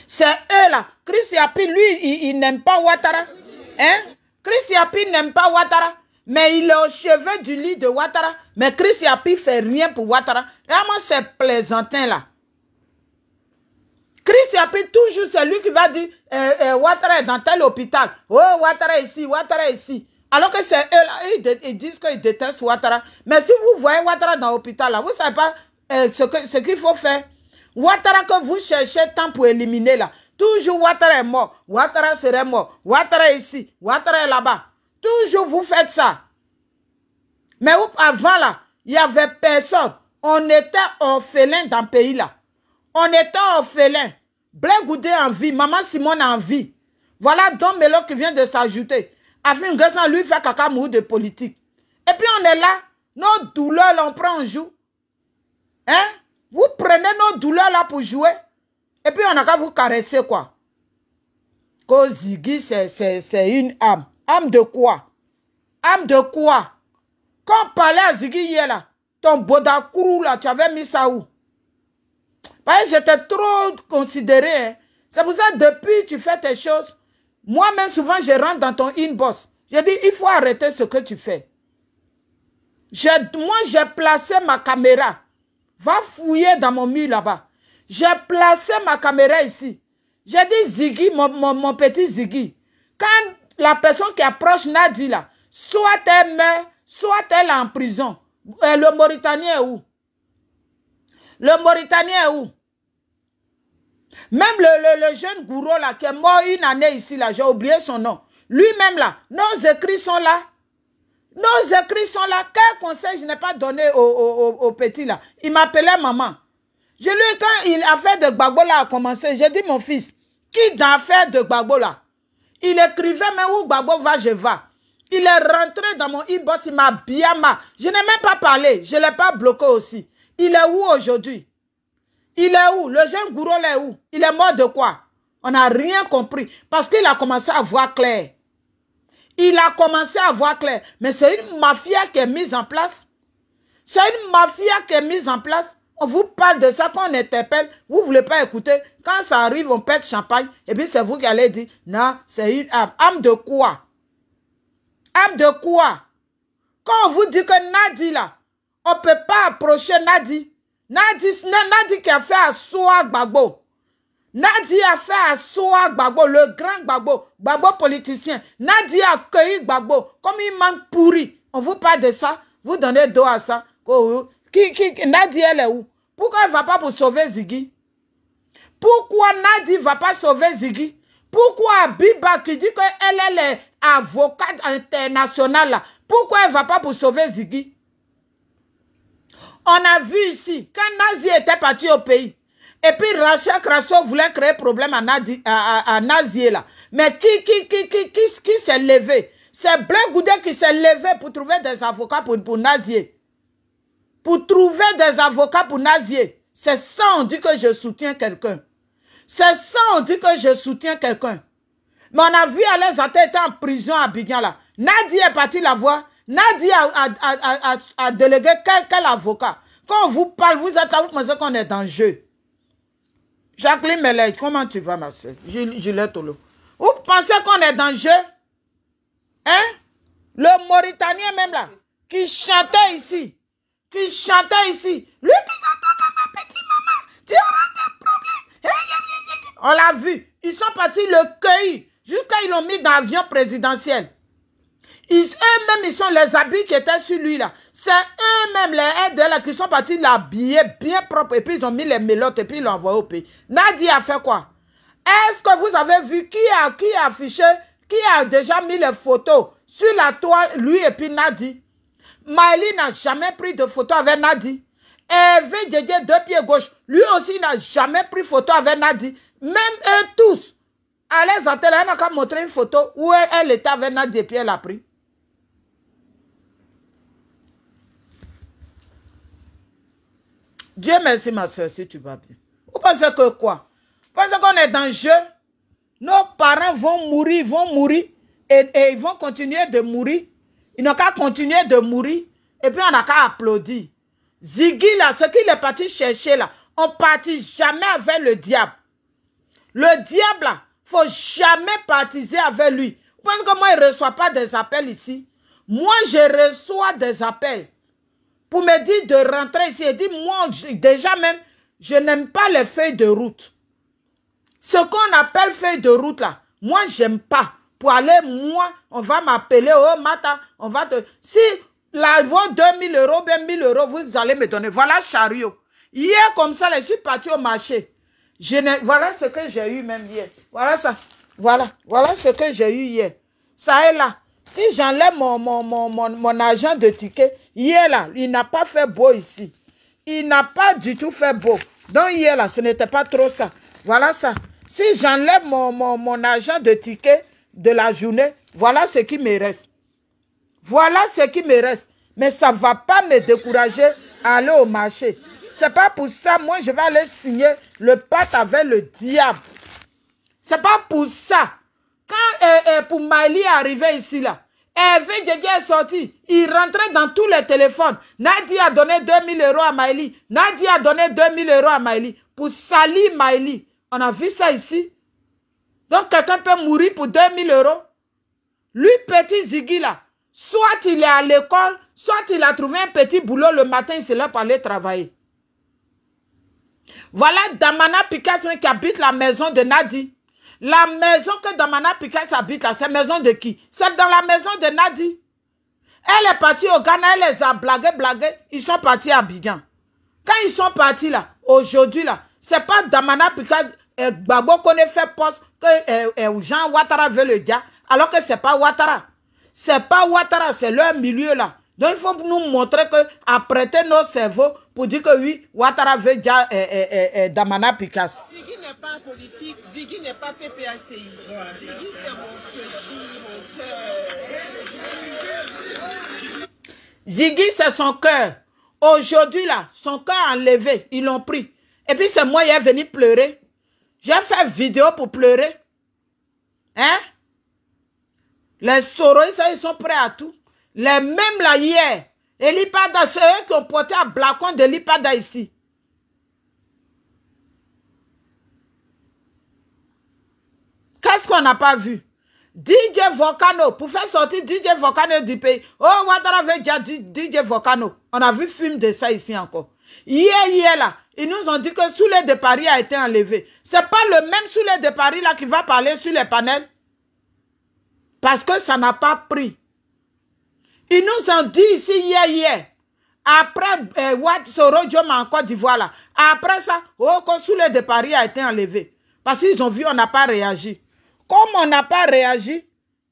A: C'est eux, là. Chris Yapi, lui, il n'aime pas Ouattara. Hein? Chris Yapi n'aime pas Ouattara. Mais il est au chevet du lit de Ouattara. Mais Chris Yapi ne fait rien pour Ouattara. Vraiment, c'est plaisantin, là. Chris Yapi, toujours, c'est lui qui va dire Ouattara est dans tel hôpital. Oh, Ouattara est ici, Ouattara est ici. Alors que c'est eux là, ils disent qu'ils détestent Ouattara. Mais si vous voyez Ouattara dans l'hôpital, là, vous ne savez pas ce qu'il faut faire. Ouattara que vous cherchez tant pour éliminer là. Toujours Ouattara est mort. Ouattara serait mort. Ouattara est ici. Ouattara est là-bas. Toujours vous faites ça. Mais avant là, il n'y avait personne. On était orphelins dans le pays là. On était orphelins. Blaise Goudé en vie. Maman Simone en vie. Voilà Don Melo qui vient de s'ajouter. Afin que lui fait caca mou de politique. Et puis on est là. Nos douleurs, là, on prend un jour. Hein? Vous prenez nos douleurs là pour jouer. Et puis on a qu'à vous caresser quoi. Que Ziggy, c'est une âme. Âme de quoi? Âme de quoi? Quand on parlait à Ziggy hier là, ton Bodakourou là, tu avais mis ça où? Parce que j'étais trop considéré. Hein. C'est pour ça que depuis tu fais tes choses. Moi-même, souvent, je rentre dans ton inbox. Je dis, il faut arrêter ce que tu fais. Moi, j'ai placé ma caméra. Va fouiller dans mon mur là-bas. J'ai placé ma caméra ici. J'ai dit, Ziggy, mon petit Ziggy. Quand la personne qui approche Nadi là, soit elle meurt, soit elle est en prison. Le Mauritanien est où? Le Mauritanien est où? Même le jeune gourou là, qui est mort une année ici, là, j'ai oublié son nom. Lui-même là, nos écrits sont là. Nos écrits sont là. Quel conseil je n'ai pas donné au petit là? Il m'appelait maman. Je lui, quand il a fait de Gbagbo là a commencé, j'ai dit mon fils, qui dans l'affaire de Gbagbo là? Il écrivait, mais où Gbagbo va, je vais. Il est rentré dans mon inbox, il m'a bien mal. Je n'ai même pas parlé, je ne l'ai pas bloqué aussi. Il est où aujourd'hui? Il est où? Le jeune gourou là est où? Il est mort de quoi? On n'a rien compris. Parce qu'il a commencé à voir clair. Il a commencé à voir clair. Mais c'est une mafia qui est mise en place. C'est une mafia qui est mise en place. On vous parle de ça quand on interpelle. Vous ne voulez pas écouter. Quand ça arrive, on pète champagne. Et puis c'est vous qui allez dire, non, c'est une âme. Âme de quoi? Âme de quoi? Quand on vous dit que Nadi là, on ne peut pas approcher Nadi. Nadi qui a fait à Soa Gbagbo. Nadi a fait à Soa Gbagbo, le grand Gbagbo, Gbagbo politicien. Nadi a accueilli Gbagbo. Comme il manque pourri. On vous parle de ça. Vous donnez dos à ça. Nadi, elle est où? Pourquoi elle ne va pas pour sauver Ziggy? Pourquoi Nadi ne va pas sauver Ziggy? Pourquoi Biba qui dit qu'elle est avocate internationale, pourquoi elle ne va pas pour sauver Ziggy? On a vu ici, quand Nazi était parti au pays, et puis Rachel Crasso voulait créer problème à Nazi là. Mais qui s'est levé? C'est Blaise Goudé qui s'est levé pour trouver des avocats pour Nazi. Pour trouver des avocats pour Nazi. C'est ça on dit que je soutiens quelqu'un. C'est ça on dit que je soutiens quelqu'un. Mais on a vu Alain Zata était en prison à Abidjan là. Nadi est parti la voir. Nadi a délégué quel avocat. Quand on vous parle, vous êtes là, vous pensez qu'on est dans le jeu. Jacqueline Melay, comment tu vas ma soeur? Juliette Tolo. Vous pensez qu'on est dans le jeu? Hein? Le Mauritanien même là, qui chantait ici. Lui qui s'attaque à ma petite maman. Tu auras des problèmes. On l'a vu. Ils sont partis le cueillir. Jusqu'à ils l'ont mis dans l'avion présidentiel. Eux-mêmes, ils sont les habits qui étaient sur lui là. C'est eux-mêmes, les aides là, qui sont partis l'habiller bien propre. Et puis ils ont mis les mélottes et puis ils l'ont envoyé au pays. Nadia a fait quoi? Est-ce que vous avez vu qui a affiché, qui a déjà mis les photos sur la toile, lui et puis Nadi? Maëlie n'a jamais pris de photo avec Nadi. Hervé Djedje, 2 pieds gauche, lui aussi n'a jamais pris photo avec Nadi. Même eux tous. À les attelles, elle n'a qu'à montrer une photo où elle était avec Nadi et puis elle a pris. Dieu merci ma soeur si tu vas bien. Vous pensez que quoi? Vous pensez qu'on est dans le jeu? Nos parents vont mourir et ils vont continuer de mourir. Ils n'ont qu'à continuer de mourir et puis on n'a qu'à applaudir. Ziggy là, ce qu'il est parti chercher là, on ne partit jamais avec le diable. Le diable là, il ne faut jamais partiser avec lui. Vous pensez que moi, il ne reçoit pas des appels ici? Moi, je reçois des appels pour me dire de rentrer ici. Et dire, moi, déjà même, je n'aime pas les feuilles de route. Ce qu'on appelle feuille de route là, moi, j'aime pas. Pour aller, moi, on va m'appeler, oh, Mata, on va te... Si la vaut 2000 €, bien 1000 €, vous allez me donner. Voilà chariot. Hier, comme ça, je suis parti au marché. Voilà ce que j'ai eu même hier. Voilà ça. Voilà ce que j'ai eu hier. Ça est là. Si j'enlève mon argent de ticket, hier là, il n'a pas fait beau ici. Il n'a pas du tout fait beau. Donc hier là, ce n'était pas trop ça. Voilà ça. Si j'enlève mon argent de ticket de la journée, voilà ce qui me reste. Voilà ce qui me reste. Mais ça ne va pas me décourager à aller au marché. C'est pas pour ça, moi, je vais aller signer le pacte avec le diable. C'est pas pour ça. Quand pour Maëlie est arrivé ici, là, Hervé Djedje est sorti. Il rentrait dans tous les téléphones. Nadi a donné 2000 € à Maëlie. Nadi a donné 2000 € à Maëlie. Pour salir Maëlie. On a vu ça ici. Donc, quelqu'un peut mourir pour 2000 €. Lui, petit Ziggy, là, soit il est à l'école, soit il a trouvé un petit boulot le matin, il se lève pour aller travailler. Voilà Damana Picasso qui habite la maison de Nadi. La maison que Damana Picasso habite là, c'est la maison de qui? C'est dans la maison de Nadi. Elle est partie au Ghana, elle les a blagué. Ils sont partis à Abidjan. Quand ils sont partis là, aujourd'hui là, c'est pas Damana Picasso, Gbagbo qu'on ait fait poste que Jean Ouattara veut le dire, alors que c'est pas Ouattara. C'est pas Ouattara, c'est leur milieu là. Donc il faut nous montrer que apprêter nos cerveaux pour dire que oui, Ouattara veut dire Damana Picasso.
B: Ziggy n'est pas politique, Ziggy n'est pas PPACI. Ziggy c'est mon cœur.
A: Ziggy c'est son cœur. Aujourd'hui là, son cœur enlevé, ils l'ont pris. Et puis c'est moi qui est venu pleurer. J'ai fait vidéo pour pleurer. Hein? Les Soroïs, ils sont prêts à tout. Les mêmes là hier, Elipada, c'est eux qui ont porté à Blacon de l'Elipada ici. Qu'est-ce qu'on n'a pas vu? DJ Volcano, pour faire sortir DJ Volcano du pays. Oh, Ouattara veut dire DJ Volcano. On a vu le film de ça ici encore. Hier là, ils nous ont dit que Souley de Paris a été enlevé. C'est pas le même Souley de Paris là qui va parler sur les panels. Parce que ça n'a pas pris. Ils nous ont dit ici hier. Après Wat Soro Dioma en Côte d'Ivoire là. Après ça, oh, que Souley de Paris a été enlevé. Parce qu'ils ont vu, on n'a pas réagi. Comme on n'a pas réagi,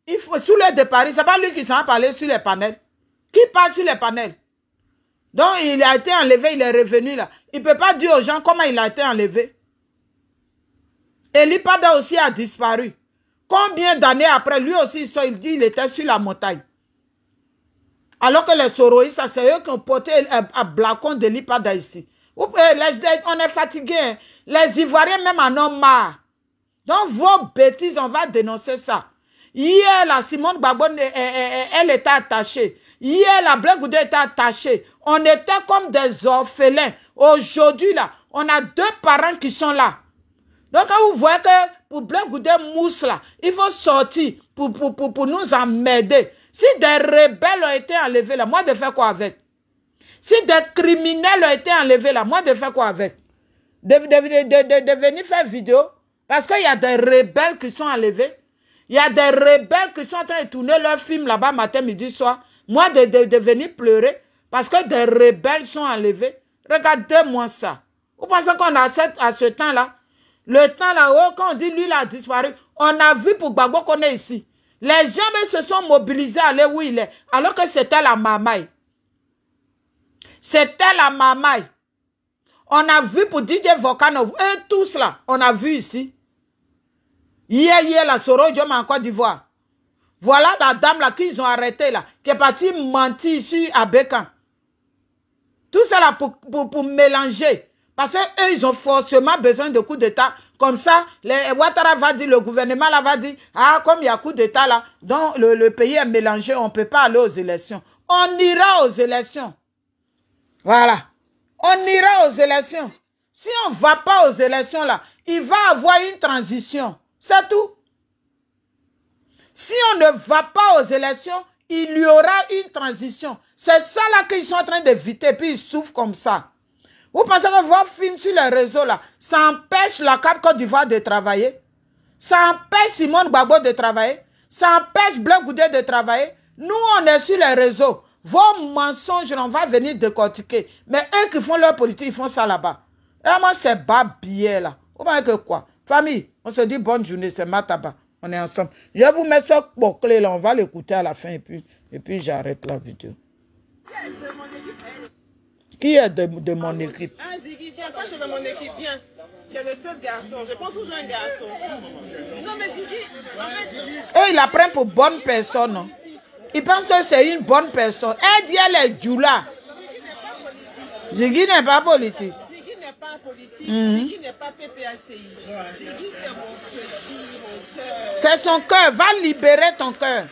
A: il faut Souley de Paris, c'est pas lui qui s'en a parlé sur les panels. Qui parle sur les panels? Donc il a été enlevé, il est revenu là. Il ne peut pas dire aux gens comment il a été enlevé. Elipada aussi a disparu. Combien d'années après, lui aussi, il dit qu'il était sur la montagne. Alors que les Soroïs, c'est eux qui ont porté à Blacon de l'Elipada ici. On est fatigué. Hein? Les Ivoiriens même en ont marre. Donc vos bêtises, on va dénoncer ça. Hier, la Simone Gbagbo, elle était attachée. Hier, la Blé Goudé était attachée. On était comme des orphelins. Aujourd'hui, là, on a 2 parents qui sont là. Donc, quand vous voyez que pour Blé Goudé mousse, là, il faut sortir pour nous emmerder. Si des rebelles ont été enlevés là, moi de faire quoi avec? Si des criminels ont été enlevés là, moi de faire quoi avec? De venir faire vidéo? Parce qu'il y a des rebelles qui sont enlevés. Il y a des rebelles qui sont en train de tourner leur film là-bas matin, midi, soir. Moi de venir pleurer parce que des rebelles sont enlevés. Regardez-moi ça. Vous pensez qu'on a à ce temps-là? Le temps là-haut, quand on dit lui, il a disparu, on a vu pour Gbagbo qu'on est ici. Les gens même se sont mobilisés à aller où il est, alors que c'était la mamaille. C'était la mamaille. On a vu pour Didier Volcano, et tout cela, on a vu ici. Hier, la Soro Dioma en Côte d'Ivoire. Voilà la dame là qu'ils ont arrêté là, qui est partie mentir ici à Bécan. Tout ça là pour mélanger. Parce qu'eux, ils ont forcément besoin de coups d'État. Comme ça, Ouattara va dire, le gouvernement là va dire, ah, comme il y a coup d'État là, donc le pays est mélangé, on ne peut pas aller aux élections. On ira aux élections. Voilà. On ira aux élections. Si on ne va pas aux élections là, il va y avoir une transition. C'est tout. Si on ne va pas aux élections, il y aura une transition. C'est ça là qu'ils sont en train d'éviter, puis ils souffrent comme ça. Vous pensez que vos films sur les réseaux là, ça empêche la CAP Côte d'Ivoire de travailler? Ça empêche Simone Gbagbo de travailler? Ça empêche Bleu Goudé de travailler? Nous, on est sur les réseaux. Vos mensonges, on va venir décortiquer. Mais eux qui font leur politique, ils font ça là-bas. Et moi, c'est bas billet là. Vous pensez que quoi? Famille, on se dit bonne journée, c'est Mataba. On est ensemble. Je vais vous mettre ça pour clé là, on va l'écouter à la fin et puis j'arrête la vidéo. Qui est de mon équipe?
B: Ah, Ziggy, viens, quand tu es dans mon équipe, viens. Tu es le seul garçon. Je prends toujours un garçon. Non, mais Ziggy, en fait...
A: Et il la prend pour bonne personne. Non? Il pense que c'est une bonne personne. Elle dit elle est Djoula. Ziggy n'est pas politique.
B: Ziggy n'est pas politique. Ziggy n'est pas PPACI. Ziggy, c'est mon cœur.
A: C'est son cœur. Va libérer ton cœur.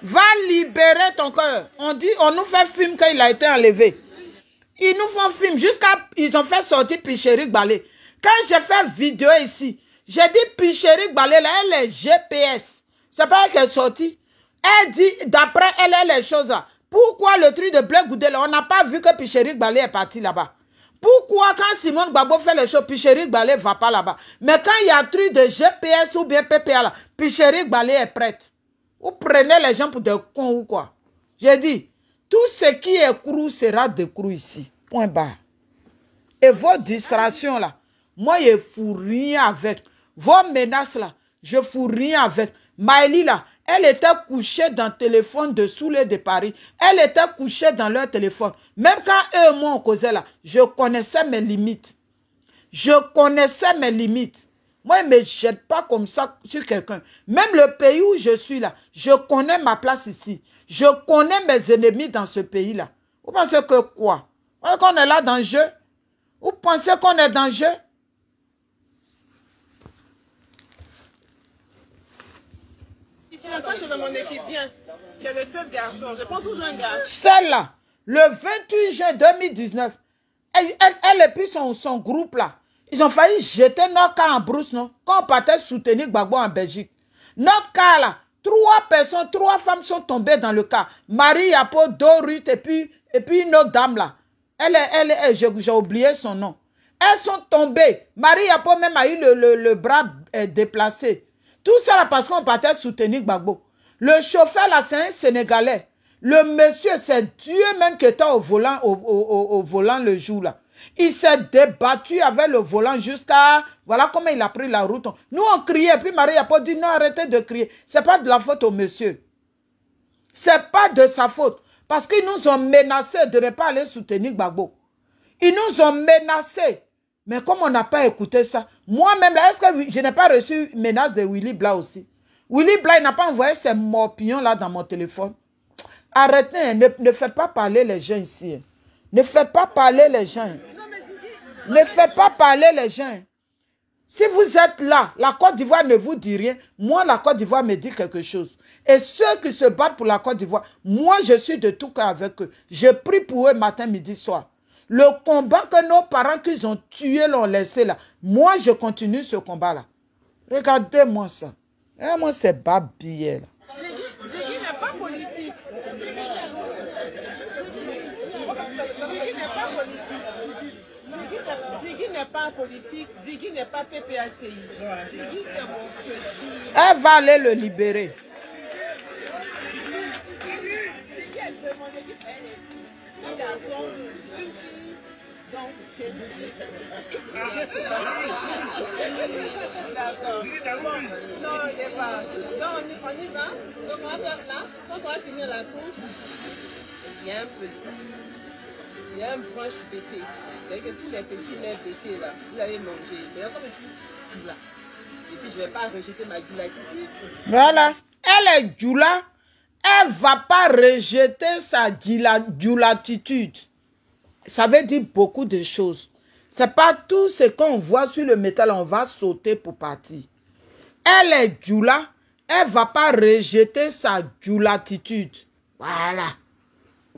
A: Va libérer ton cœur. On dit, on nous fait film qu'il a été enlevé. Ils nous font film jusqu'à... Ils ont fait sortir Pichéric Balé. Quand j'ai fait vidéo ici, j'ai dit Pichéric Balé, là, elle est GPS. C'est pas elle qui est sortie. Elle dit, d'après elle, les choses là. Pourquoi le truc de Bleu Goudé, là, on n'a pas vu que Pichéric Balé est parti là-bas? Pourquoi quand Simone Gbagbo fait les choses, Pichéric Balé ne va pas là-bas? Mais quand il y a un truc de GPS ou bien PPA là, Pichéric Balé est prête. Vous prenez les gens pour des cons ou quoi? J'ai dit, tout ce qui est crou sera décrou ici. Point barre. Et vos distractions là, moi je ne fous rien avec. Vos menaces là, je ne fous rien avec. Maëlie là, elle était couchée dans le téléphone de Soulé de Paris. Elle était couchée dans leur téléphone. Même quand eux et moi on causait là, je connaissais mes limites. Je connaissais mes limites. Moi, je ne me jette pas comme ça sur quelqu'un. Même le pays où je suis là, je connais ma place ici. Je connais mes ennemis dans ce pays-là. Vous pensez que quoi? Vous pensez qu'on est là dans le jeu? Vous pensez qu'on est dans le jeu?
B: Quand tu es dans mon équipe, viens. Tu es le seul garçon. Je prends toujours un garçon.
A: Celle-là, le 28 juin 2019, elle et puis son groupe là, ils ont failli jeter notre cas en brousse, non? Quand on partait soutenir Gbagbo en Belgique. Notre cas là, 3 femmes sont tombées dans le cas. Marie Yapo, Dorut et puis une autre dame là. J'ai oublié son nom. Elles sont tombées. Marie Yapo même a eu le bras déplacé. Tout ça là parce qu'on partait soutenir Gbagbo. Le chauffeur là, c'est un Sénégalais. Le monsieur, c'est Dieu même qui était au volant, au volant le jour là. Il s'est débattu avec le volant jusqu'à... Voilà comment il a pris la route. Nous, on criait. Puis Marie a pas dit non, arrêtez de crier. Ce n'est pas de la faute au monsieur. Ce n'est pas de sa faute. Parce qu'ils nous ont menacés de ne pas aller soutenir Gbagbo. Ils nous ont menacés. Mais comme on n'a pas écouté ça, moi-même, est-ce que je n'ai pas reçu menace de Willy Bla aussi? Willy Bla, il n'a pas envoyé ces morpions là dans mon téléphone. Arrêtez, ne faites pas parler les gens ici. Ne faites pas parler les gens. Ne faites pas parler les gens. Si vous êtes là, la Côte d'Ivoire ne vous dit rien. Moi, la Côte d'Ivoire me dit quelque chose. Et ceux qui se battent pour la Côte d'Ivoire, moi, je suis de tout cœur avec eux. Je prie pour eux matin, midi, soir. Le combat que nos parents qu'ils ont tué l'ont laissé là, moi, je continue ce combat-là. Regardez-moi ça. Et moi, c'est pas billet là.
B: Ziggy n'est pas politique. pas politique, Ziggy n'est pas PPACI. Ziggy, c'est mon petit...
A: Elle va aller le libérer.
B: Ziggy est de mon équipe, elle est un garçon, une fille, donc chez nous. D'accord. Bon, non, il n'est pas. Donc, on y va. Donc, on va faire là. Quand on va finir la course, il y a un petit... Il y a un branche BT. C'est que tous les petits laits BT là, vous allez manger. Mais comme je suis Djoula. Et puis je ne vais pas rejeter ma djoulatitude.
A: Voilà. Elle est djoula. Elle ne va pas rejeter sa djoulatitude. Ça veut dire beaucoup de choses. C'est pas tout ce qu'on voit sur le métal, on va sauter pour partir. Elle est djoula. Elle ne va pas rejeter sa djoulatitude. Voilà.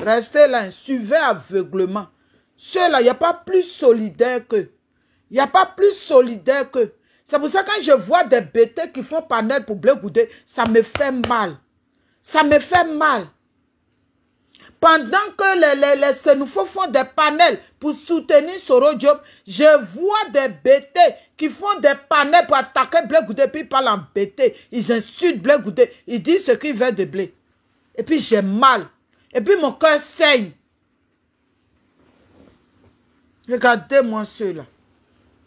A: Restez là, suivez aveuglement. Ceux-là, il n'y a pas plus solidaire qu'eux. Il n'y a pas plus solidaire qu'eux. C'est pour ça que quand je vois des bêtés qui font panel pour Blé Goudé, ça me fait mal. Ça me fait mal. Pendant que les Sénoufos font des panels pour soutenir Soro Diop, je vois des bêtés qui font des panels pour attaquer Blé Goudé, puis ils parlent en bêté. Ils insultent Blé Goudé. Ils disent ce qu'ils veulent de blé. Et puis j'ai mal. Et puis mon cœur saigne. Regardez-moi ceux-là.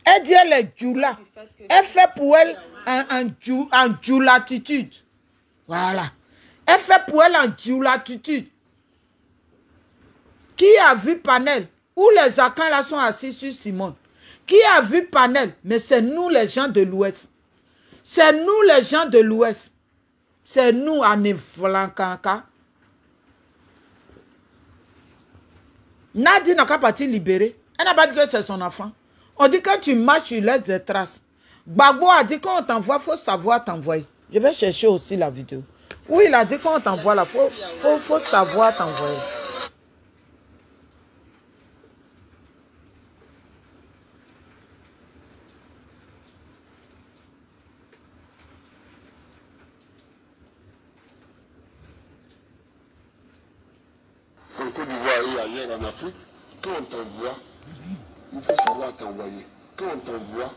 A: Elle dit elle est djoula. Elle fait pour elle un djoulatitude. Voilà. Elle fait pour elle un djoulatitude. Qui a vu Panel? Où les Akans là sont assis sur Simone? Qui a vu Panel? Mais c'est nous les gens de l'Ouest. C'est nous les gens de l'Ouest. C'est nous à Nevlankanka. Nadine n'a qu'à partir libérée. Elle n'a pas dit que c'est son enfant. On dit que quand tu marches, tu laisses des traces. Gbagbo a dit qu'on t'envoie, il faut savoir t'envoyer. Je vais chercher aussi la vidéo. Oui, il a dit qu'on t'envoie là, faut savoir t'envoyer.
C: En Côte d'Ivoire et ailleurs en Afrique, quand on t'envoie, il faut savoir t'envoyer. Quand on t'envoie,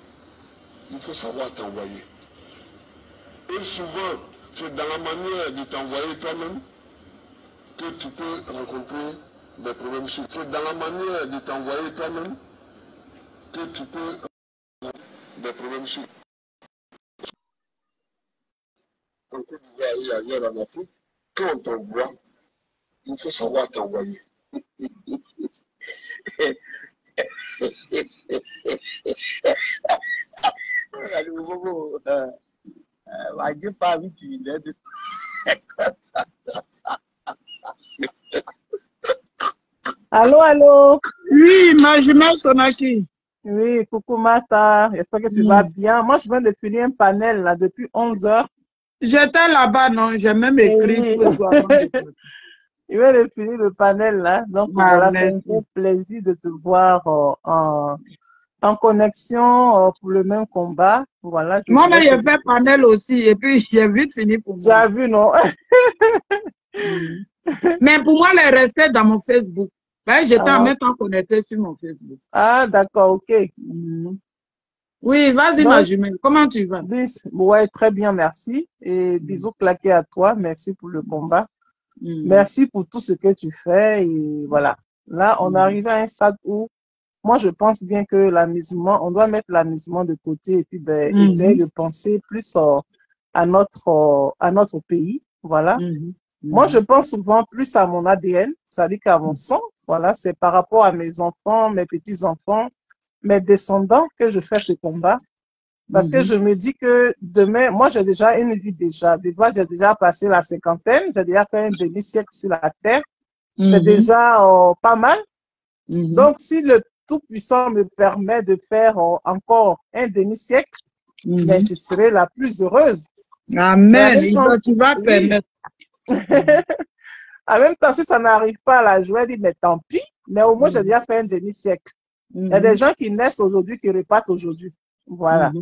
C: il faut savoir t'envoyer. Et souvent, c'est dans la manière de t'envoyer toi-même que tu peux rencontrer des problèmes. C'est dans la manière de t'envoyer toi-même que tu peux rencontrer des problèmes. En Côte d'Ivoire et ailleurs en Afrique, quand on t'envoie, il faut savoir t'envoyer.
D: Allô, allô.
A: Oui, ma jumelle Sonaki.
D: Oui, coucou Martha. J'espère que tu vas bien. Moi, je viens de finir un panel là depuis 11 heures.
A: J'étais là-bas, non, j'ai même écrit.
D: Oui. Je viens de finir le panel là. Donc, voilà, c'est un plaisir de te voir en connexion pour le même combat. Voilà,
A: moi, j'ai fait panel aussi et puis j'ai vite fini pour moi.
D: Tu as vu, non?
A: Mais pour moi, elle est restée dans mon Facebook. Ben, j'étais en même temps connectée sur mon Facebook.
D: Ah, d'accord, ok.
A: Oui, vas-y, ma jumelle. Comment tu vas?
D: Ouais, très bien, merci. Et bisous claqués à toi. Merci pour le combat. Merci pour tout ce que tu fais. Et voilà. Là, on arrive à un stade où moi, je pense bien que l'amusement, on doit mettre l'amusement de côté et puis ben, essayer de penser plus à notre pays. Voilà. Moi, je pense souvent plus à mon ADN, c'est-à-dire qu'à mon sang. Voilà, c'est par rapport à mes enfants, mes petits-enfants, mes descendants que je fais ce combat. Parce que je me dis que demain, moi, j'ai déjà une vie déjà. Des fois, j'ai déjà passé la cinquantaine, j'ai déjà fait un demi-siècle sur la terre. C'est déjà pas mal. Donc, si le Tout-Puissant me permet de faire encore un demi-siècle, ben, je serai la plus heureuse.
A: Amen. Tu vas permettre.
D: En même temps, si ça n'arrive pas, là, je vais dire, mais tant pis. Mais au moins, j'ai déjà fait un demi-siècle. Il y a des gens qui naissent aujourd'hui, qui repartent aujourd'hui. Voilà.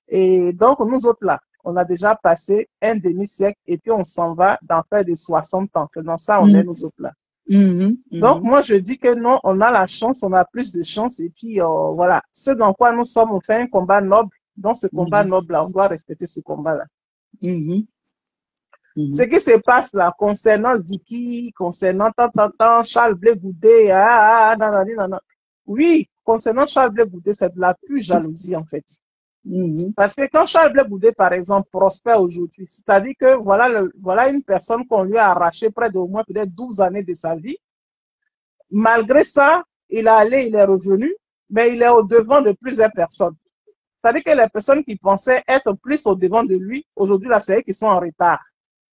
D: Et donc, nous autres, là, on a déjà passé un demi-siècle et puis on s'en va dans faire des 60 ans. C'est dans ça on est, nous autres, là. Donc, moi, je dis que non, on a la chance, on a plus de chance. Et puis, voilà, ce dans quoi nous sommes, on fait un combat noble. Dans ce combat noble-là, on doit respecter ce combat-là. Ce qui se passe là, concernant Ziki, concernant Charles Blé Goudé, oui, concernant Charles Blé Goudé, c'est de la pure jalousie, en fait. Parce que quand Charles Blé Goudé, par exemple, prospère aujourd'hui, c'est-à-dire que voilà une personne qu'on lui a arraché près d'au moins peut-être 12 années de sa vie. Malgré ça, il est revenu, mais il est au devant de plusieurs personnes. C'est-à-dire que les personnes qui pensaient être plus au devant de lui, aujourd'hui, là, c'est eux qui sont en retard.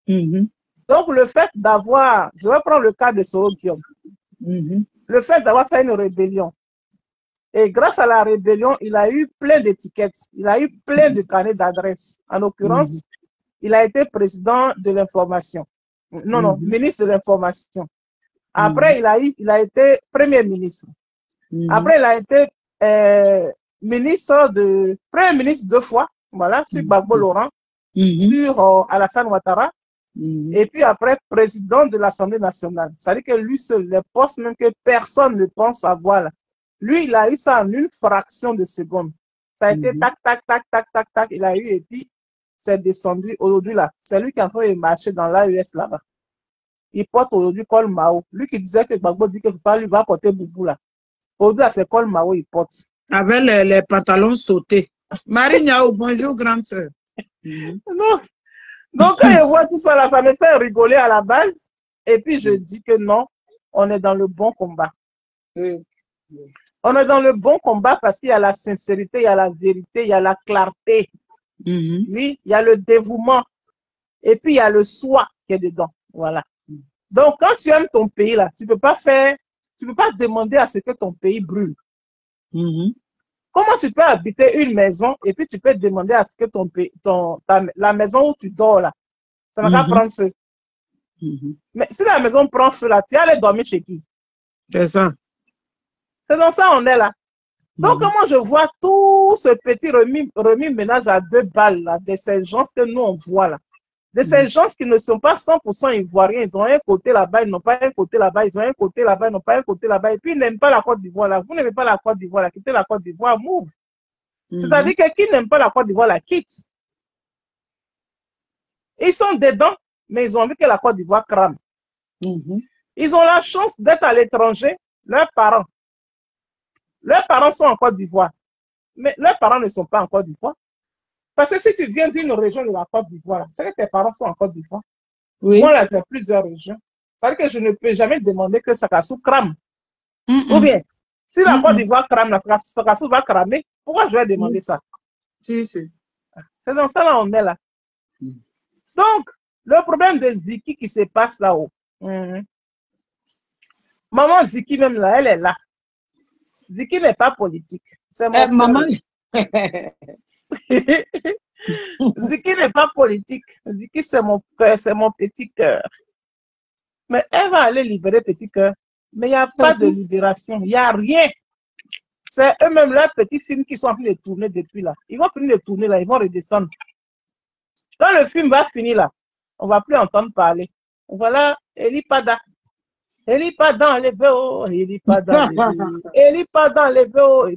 D: Donc, le fait d'avoir, je vais prendre le cas de Soro Guillaume, le fait d'avoir fait une rébellion, et grâce à la rébellion, il a eu plein d'étiquettes, il a eu plein de carnets d'adresses. En l'occurrence, il a été président de l'information. Non, ministre de l'information. Après, il a été premier ministre. Après, il a été premier ministre 2 fois, voilà, sur Gbagbo Laurent, sur Alassane Ouattara, et puis après, président de l'Assemblée nationale. C'est-à-dire que lui seul, les postes même que personne ne pense avoir là. Lui, il a eu ça en une fraction de seconde. Ça a été tac, tac, tac, tac, tac, tac, il a eu, et puis c'est descendu aujourd'hui là. C'est lui qui est en train de marcher dans l'AES là-bas. Il porte aujourd'hui Col Mao. Lui qui disait que Gbagbo dit que pas lui va porter Boubou là. Aujourd'hui là, c'est Col Mao, il porte.
A: Avec les pantalons sautés. Marie Niao, bonjour grande sœur.
D: Donc quand je vois tout ça là, ça me fait rigoler à la base. Et puis je dis que non, on est dans le bon combat. On est dans le bon combat parce qu'il y a la sincérité, il y a la vérité, il y a la clarté. Oui, il y a le dévouement. Et puis il y a le soi qui est dedans. Voilà. Donc quand tu aimes ton pays là, tu peux pas demander à ce que ton pays brûle. Comment tu peux habiter une maison et puis tu peux demander à ce que la maison où tu dors là, ça va pas prendre feu. Mais si la maison prend feu là, tu vas aller dormir chez qui?
A: C'est ça.
D: C'est dans ça on est là. Donc, comment je vois tout ce petit remis-ménage à 2 balles là, de ces gens que nous on voit là, de ces gens qui ne sont pas 100% ivoiriens, ils ont un côté là-bas, ils n'ont pas un côté là-bas, ils ont un côté là-bas, ils n'ont pas un côté là-bas, et puis ils n'aiment pas la Côte d'Ivoire là. Vous n'aimez pas la Côte d'Ivoire là, quittez la Côte d'Ivoire, move. C'est-à-dire que qui n'aime pas la Côte d'Ivoire la quitte. Ils sont dedans, mais ils ont envie que la Côte d'Ivoire crame. Ils ont la chance d'être à l'étranger, leurs parents sont en Côte d'Ivoire, mais leurs parents ne sont pas en Côte d'Ivoire. Parce que si tu viens d'une région de la Côte d'Ivoire, c'est que tes parents sont en Côte d'Ivoire. Moi, là, j'ai plusieurs régions. C'est-à-dire que je ne peux jamais demander que Sakassou crame. Ou bien, si la Côte d'Ivoire crame, Sakassou va cramer. Pourquoi je vais demander ça? C'est dans ça là on est là. Donc, le problème de Ziki qui se passe là-haut. Maman Ziki même là, elle est là. Ziki n'est pas politique. C'est mon
A: maman.
D: Ziki n'est pas politique. Ziki, c'est mon cœur, c'est mon petit cœur. Mais elle va aller libérer petit cœur. Mais il n'y a pas de libération. Il n'y a rien. C'est eux-mêmes leurs petits films qui sont en train de tourner depuis là. Ils vont finir de tourner là, ils vont redescendre. Quand le film va finir là, on ne va plus entendre parler. Voilà, Eli Pada. Eli Pada enlevé, oh, Eli Pada enlevé. Eli Pada enlevé, oh.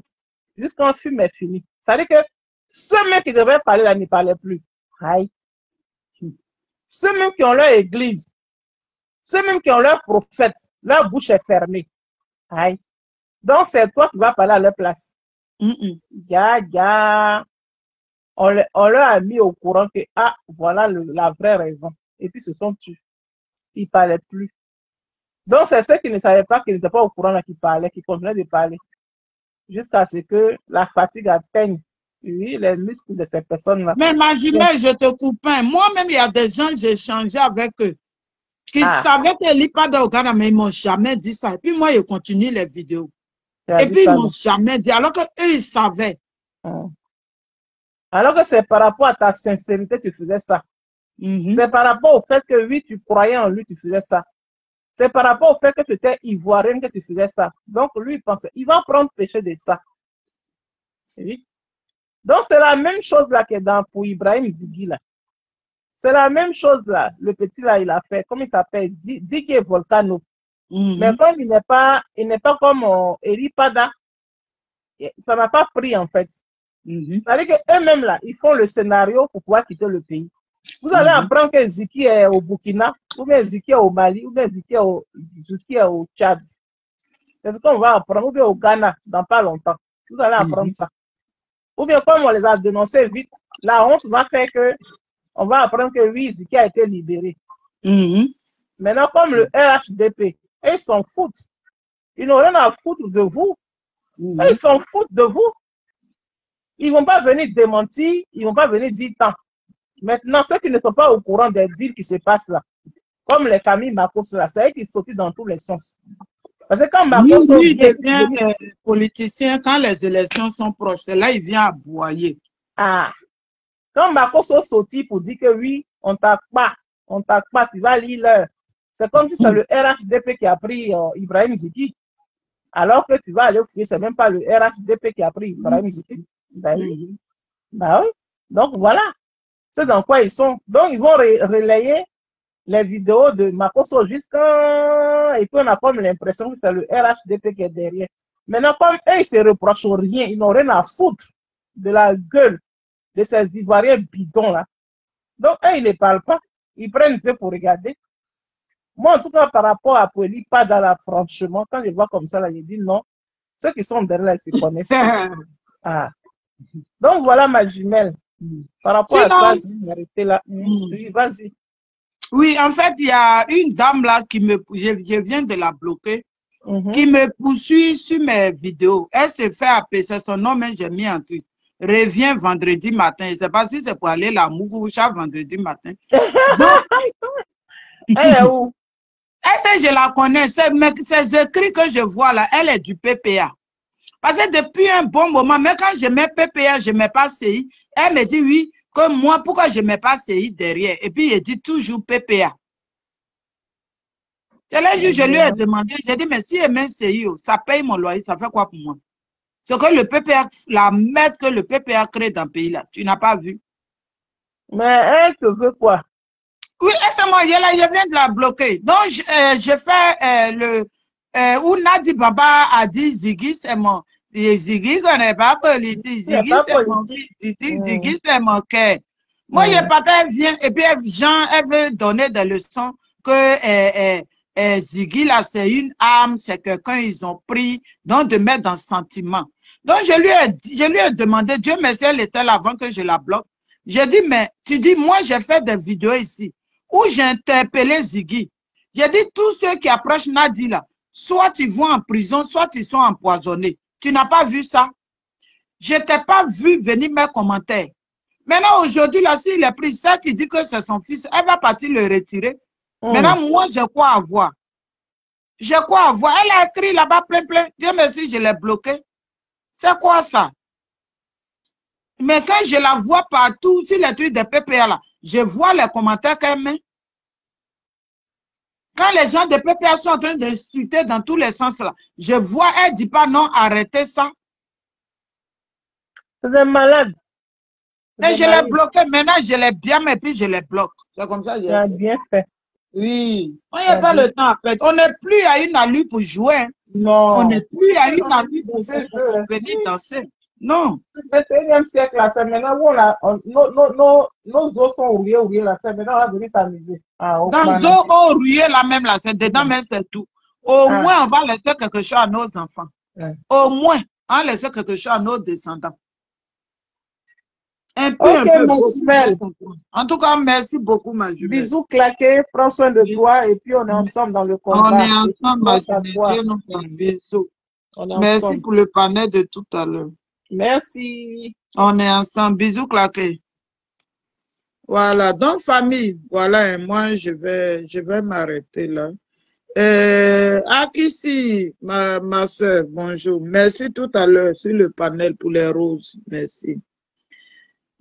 D: Jusqu'à un film est fini. Ça veut dire que ceux mêmes qui devaient parler là ne parlaient plus. Aïe. Ceux mêmes qui ont leur église, ceux mêmes qui ont leur prophète, leur bouche est fermée. Aïe. Donc c'est toi qui vas parler à leur place. On leur a mis au courant que, ah, voilà la vraie raison. Et puis, ce sont tus. Ils ne parlaient plus. Donc, c'est ceux qui ne savaient pas, qui n'étaient pas au courant, là, qui parlaient, qui continuaient de parler. Jusqu'à ce que la fatigue atteigne, oui, les muscles de ces personnes-là.
A: Mais imaginez, je te coupe. Moi-même, il y a des gens, j'ai échangé avec eux, qui savaient que l'IPADA au Ghana, mais ils ne m'ont jamais dit ça. Et puis, moi, je continue les vidéos. Et puis, ils ne m'ont jamais dit, alors qu'eux, ils savaient.
D: Alors que c'est par rapport à ta sincérité que tu faisais ça. C'est par rapport au fait que oui, tu croyais en lui, tu faisais ça. C'est par rapport au fait que tu étais ivoirienne que tu faisais ça. Donc lui, il pensait, il va prendre péché de ça. Oui. Donc c'est la même chose là que pour Ibrahim Zigui là. C'est la même chose là. Le petit là, il a fait, comment il s'appelle? Didier Volcano. Mais comme il n'est pas comme Eri Pada, ça n'a pas pris en fait. Ça veut dire qu'eux-mêmes là, ils font le scénario pour pouvoir quitter le pays. Vous allez apprendre que Ziki est au Burkina, ou bien Ziki est au Mali, ou bien Ziki est au Tchad. C'est ce qu'on va apprendre, ou bien au Ghana dans pas longtemps. Vous allez apprendre ça. Ou bien comme on les a dénoncés vite, la honte va faire que on va apprendre que oui, Ziki a été libéré. Maintenant, comme le RHDP, ils s'en foutent. Ils n'ont rien à foutre de vous. Ils s'en foutent de vous. Ils ne vont pas venir démentir, ils ne vont pas venir dire tant. Maintenant, ceux qui ne sont pas au courant des deals qui se passent là, comme les Camille Makos là, c'est eux qui sautent dans tous les sens. Parce que quand Makos
A: devient politicien, quand les élections sont proches, c'est là il vient aboyer.
D: Ah. Quand Makos saute pour dire que oui, on t'attaque pas, tu vas lire l'heure. C'est comme si c'est le RHDP qui a pris Ibrahim Ziki. Alors que tu vas aller fouiller, c'est même pas le RHDP qui a pris Ibrahim Ziki. Bah oui. Donc voilà. C'est dans quoi ils sont. Donc ils vont relayer les vidéos de Makosso jusqu'à... Et puis on a comme l'impression que c'est le RHDP qui est derrière. Maintenant, comme eux, ils se reprochent rien, ils n'ont rien à foutre de la gueule de ces Ivoiriens bidons là. Donc eux, ils ne parlent pas. Ils prennent ça pour regarder. Moi, en tout cas, par rapport à Poueli, pas dans la franchement, quand je vois comme ça, là, je dis non. Ceux qui sont derrière, ils se connaissent. Ah. Donc voilà ma jumelle. Par rapport à ça, je vais m'arrêter là. Oui, vas-y.
A: Oui, en fait, il y a une dame là qui je viens de la bloquer, qui me poursuit sur mes vidéos. Elle se fait appeler, c'est son nom, mais j'ai mis un truc. Reviens vendredi matin. Je ne sais pas si c'est pour aller la Mougou chaque vendredi matin.
D: Elle est où?
A: Elle, je la connais. Ces écrits que je vois là, elle est du PPA. Parce que depuis un bon moment, même quand je mets PPA, je ne mets pas CI, elle me dit oui, que moi, pourquoi je ne mets pas CI derrière? Et puis, il dit toujours PPA. C'est là que je lui ai demandé, j'ai dit, mais si elle met CI, ça paye mon loyer, ça fait quoi pour moi? C'est que le PPA, la merde que le PPA crée dans le pays là, tu n'as pas vu?
D: Mais elle te veut quoi?
A: Oui, c'est moi, je viens de la bloquer. Donc, j'ai fait où Nadi Baba a dit Ziggy, c'est mon. Ziggy n'est pas politique. Ziggy, c'est mon fils. Ziggy, c'est mon cœur. Moi, je partais, vient, et puis Jean, elle veut donner des leçons que Ziggy, là, c'est une arme, c'est quelqu'un, ils ont pris, donc de mettre dans le sentiment. Donc, je lui ai demandé, Dieu merci, elle était là avant que je la bloque. J'ai dit, mais tu dis, moi, j'ai fait des vidéos ici où j'ai interpellé Ziggy. J'ai dit, tous ceux qui approchent Nadi là, soit ils vont en prison, soit ils sont empoisonnés. Tu n'as pas vu ça? Je ne t'ai pas vu venir mes commentaires. Maintenant, aujourd'hui, là, s'il est pris, ça qui dit que c'est son fils, elle va partir le retirer. Maintenant, moi, j'ai quoi à voir? J'ai quoi à voir? Elle a écrit là-bas plein. Dieu merci, je l'ai bloqué. C'est quoi ça? Mais quand je la vois partout, sur les trucs de PPA là, je vois les commentaires qu'elle met. Quand les gens de PPA sont en train d'insulter dans tous les sens là, je vois, elle ne dit pas non, arrêtez ça.
D: C'est malade.
A: Et je l'ai bloqué, maintenant je l'ai bien, mais puis je les bloque. C'est comme ça que
D: j'ai bien fait.
A: Oui. On n'a pas le temps à perdre. On n'est plus à une allure pour jouer.
D: Non.
A: On n'est plus à une allure pour venir danser. Non.
D: Le 21e siècle, là, c'est maintenant où nos os sont rouillés, là, c'est maintenant on va venir s'amuser.
A: Dans nos os rouillés, là même, là, c'est dedans, mais c'est tout. Au moins, on va laisser quelque chose à nos enfants. Au moins, on va laisser quelque chose à nos descendants. Un peu, en tout cas, merci beaucoup, ma jumelle.
D: Bisous claqués, prends soin de toi et puis on est ensemble dans le combat.
A: On est ensemble, ma jumelle. Bisous. Merci pour le panel de tout à l'heure.
D: Merci.
A: On est ensemble. Bisous claqués. Voilà, donc famille, voilà, moi je vais m'arrêter là. Akissi, ma soeur, bonjour. Merci tout à l'heure sur le panel pour les roses. Merci.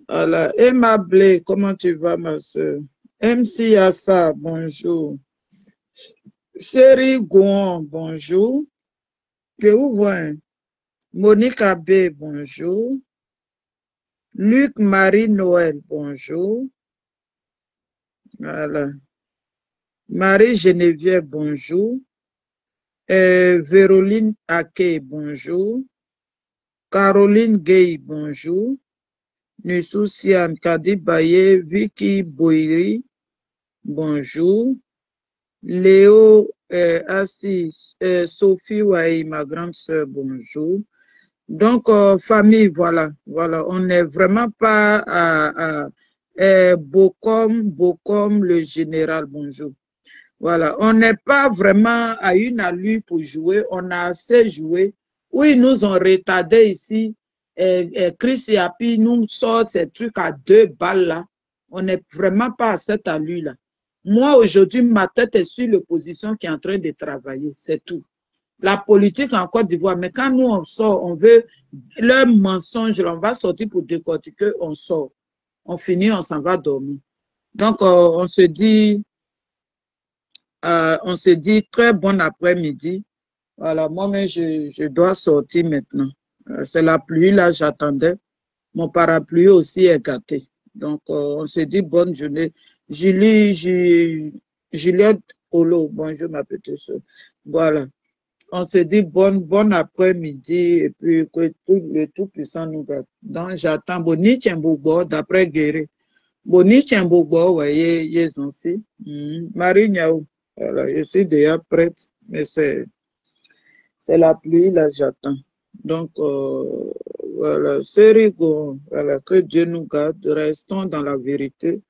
A: Voilà. Emma Blé, comment tu vas, ma soeur? MC Assa, bonjour. Chérie Gouan, bonjour. Et où voyez? Monique Abbé, bonjour. Luc Marie Noël, bonjour. Voilà. Marie Geneviève, bonjour. Véroline Ake, bonjour. Caroline Gay, bonjour. Nussou Sian Kadi Baye, Vicky Boiri, bonjour. Léo Assis, Sophie Waï, ma grande sœur, bonjour. Donc, famille, voilà, on n'est vraiment pas à Bokom, le général, bonjour. Voilà, on n'est pas vraiment à une allure pour jouer, on a assez joué. Oui, ils nous ont retardé ici. Chris et Happy nous sortent ces trucs à 2 balles là. On n'est vraiment pas à cette allure-là. Moi, aujourd'hui, ma tête est sur l'opposition qui est en train de travailler, c'est tout. La politique en Côte d'Ivoire, mais quand nous on sort, on veut leur mensonge, on va sortir pour décortiquer, on sort. On finit, on s'en va dormir. Donc, on se dit très bon après-midi. Voilà, moi-même, je dois sortir maintenant. C'est la pluie, là, j'attendais. Mon parapluie aussi est gâté. Donc, on se dit bonne journée. Juliette Olo, bonjour ma petite soeur. Voilà. On se dit bon après-midi et puis que le Tout-Puissant nous garde. Donc, j'attends Boni Tchembougbo d'après Guéré. Boni Tchembougbo, voyez, ils ont aussi. Marie Niaou, voilà, je suis déjà prête, mais c'est la pluie, là, j'attends. Donc, voilà, c'est rigolo. Voilà, que Dieu nous garde. Restons dans la vérité.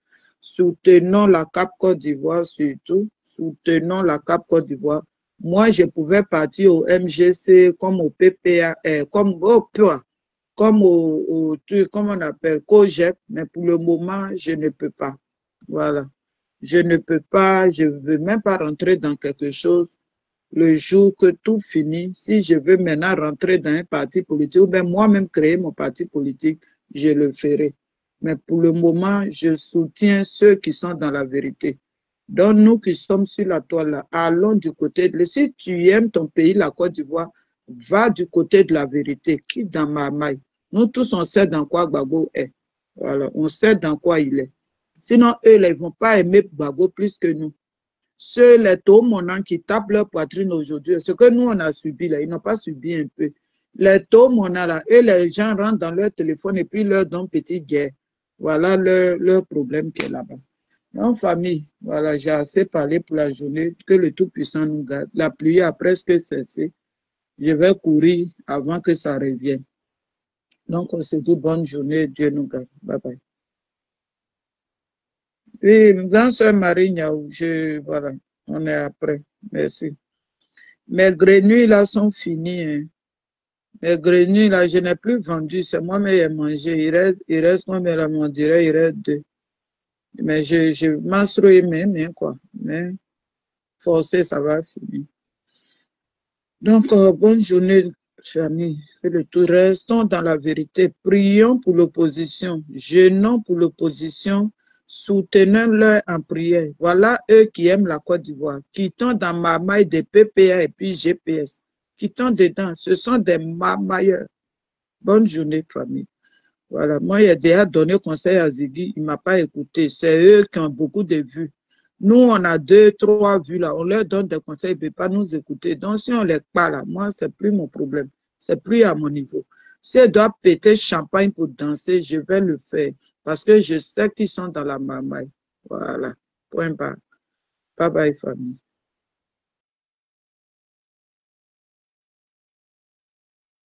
A: Soutenons la CAP Côte d'Ivoire surtout. Soutenons la CAP Côte d'Ivoire. Moi, je pouvais partir au MGC, comme au PPA, comme au comment on appelle, COGEP, mais pour le moment, je ne peux pas. Voilà. Je ne peux pas, je ne veux même pas rentrer dans quelque chose. Le jour que tout finit, si je veux maintenant rentrer dans un parti politique, ou bien moi-même créer mon parti politique, je le ferai. Mais pour le moment, je soutiens ceux qui sont dans la vérité. Donc, nous qui sommes sur la toile, là, allons du côté de... Si tu aimes ton pays, la Côte d'Ivoire, va du côté de la vérité, qui dans ma maille. Nous tous, on sait dans quoi Gbagbo est. Voilà, on sait dans quoi il est. Sinon, eux, ils ne vont pas aimer Gbagbo plus que nous. Ceux, les Tomonans qui tapent leur poitrine aujourd'hui, ce que nous, on a subi, là, ils n'ont pas subi un peu. Les Tomonans, là, eux, les gens rentrent dans leur téléphone et puis leur donnent petite guerre. Voilà leur problème qui est là-bas. En famille, voilà, j'ai assez parlé pour la journée, que le Tout-Puissant nous garde. La pluie a presque cessé. Je vais courir avant que ça revienne. Donc, on se dit bonne journée, Dieu nous garde. Bye bye. Oui, dans ce Marignaou, voilà, on est après. Merci. Mes grenouilles là sont finies. Hein. Mes grenouilles là, je n'ai plus vendu. C'est moi-même qui ai mangé. Il reste combien on dirait, il reste 2. Mais je m'instruis même, quoi. Mais forcé, ça va finir. Donc, bonne journée, famille. Et le tout, restons dans la vérité. Prions pour l'opposition. Jeûnons pour l'opposition. Soutenons-leur en prière. Voilà eux qui aiment la Côte d'Ivoire, qui sont dans ma maille de PPA et puis GPS, qui sont dedans. Ce sont des mamailleurs. Bonne journée, famille. Voilà, moi, il a déjà donné conseil à Ziggy, il ne m'a pas écouté. C'est eux qui ont beaucoup de vues. Nous, on a 2, 3 vues là, on leur donne des conseils, ils ne peuvent pas nous écouter. Donc, si on ne les parle là, moi, ce n'est plus mon problème. Ce n'est plus à mon niveau. Si elle doit péter champagne pour danser, je vais le faire. Parce que je sais qu'ils sont dans la mamaille. Voilà. Point barre. Bye bye, famille.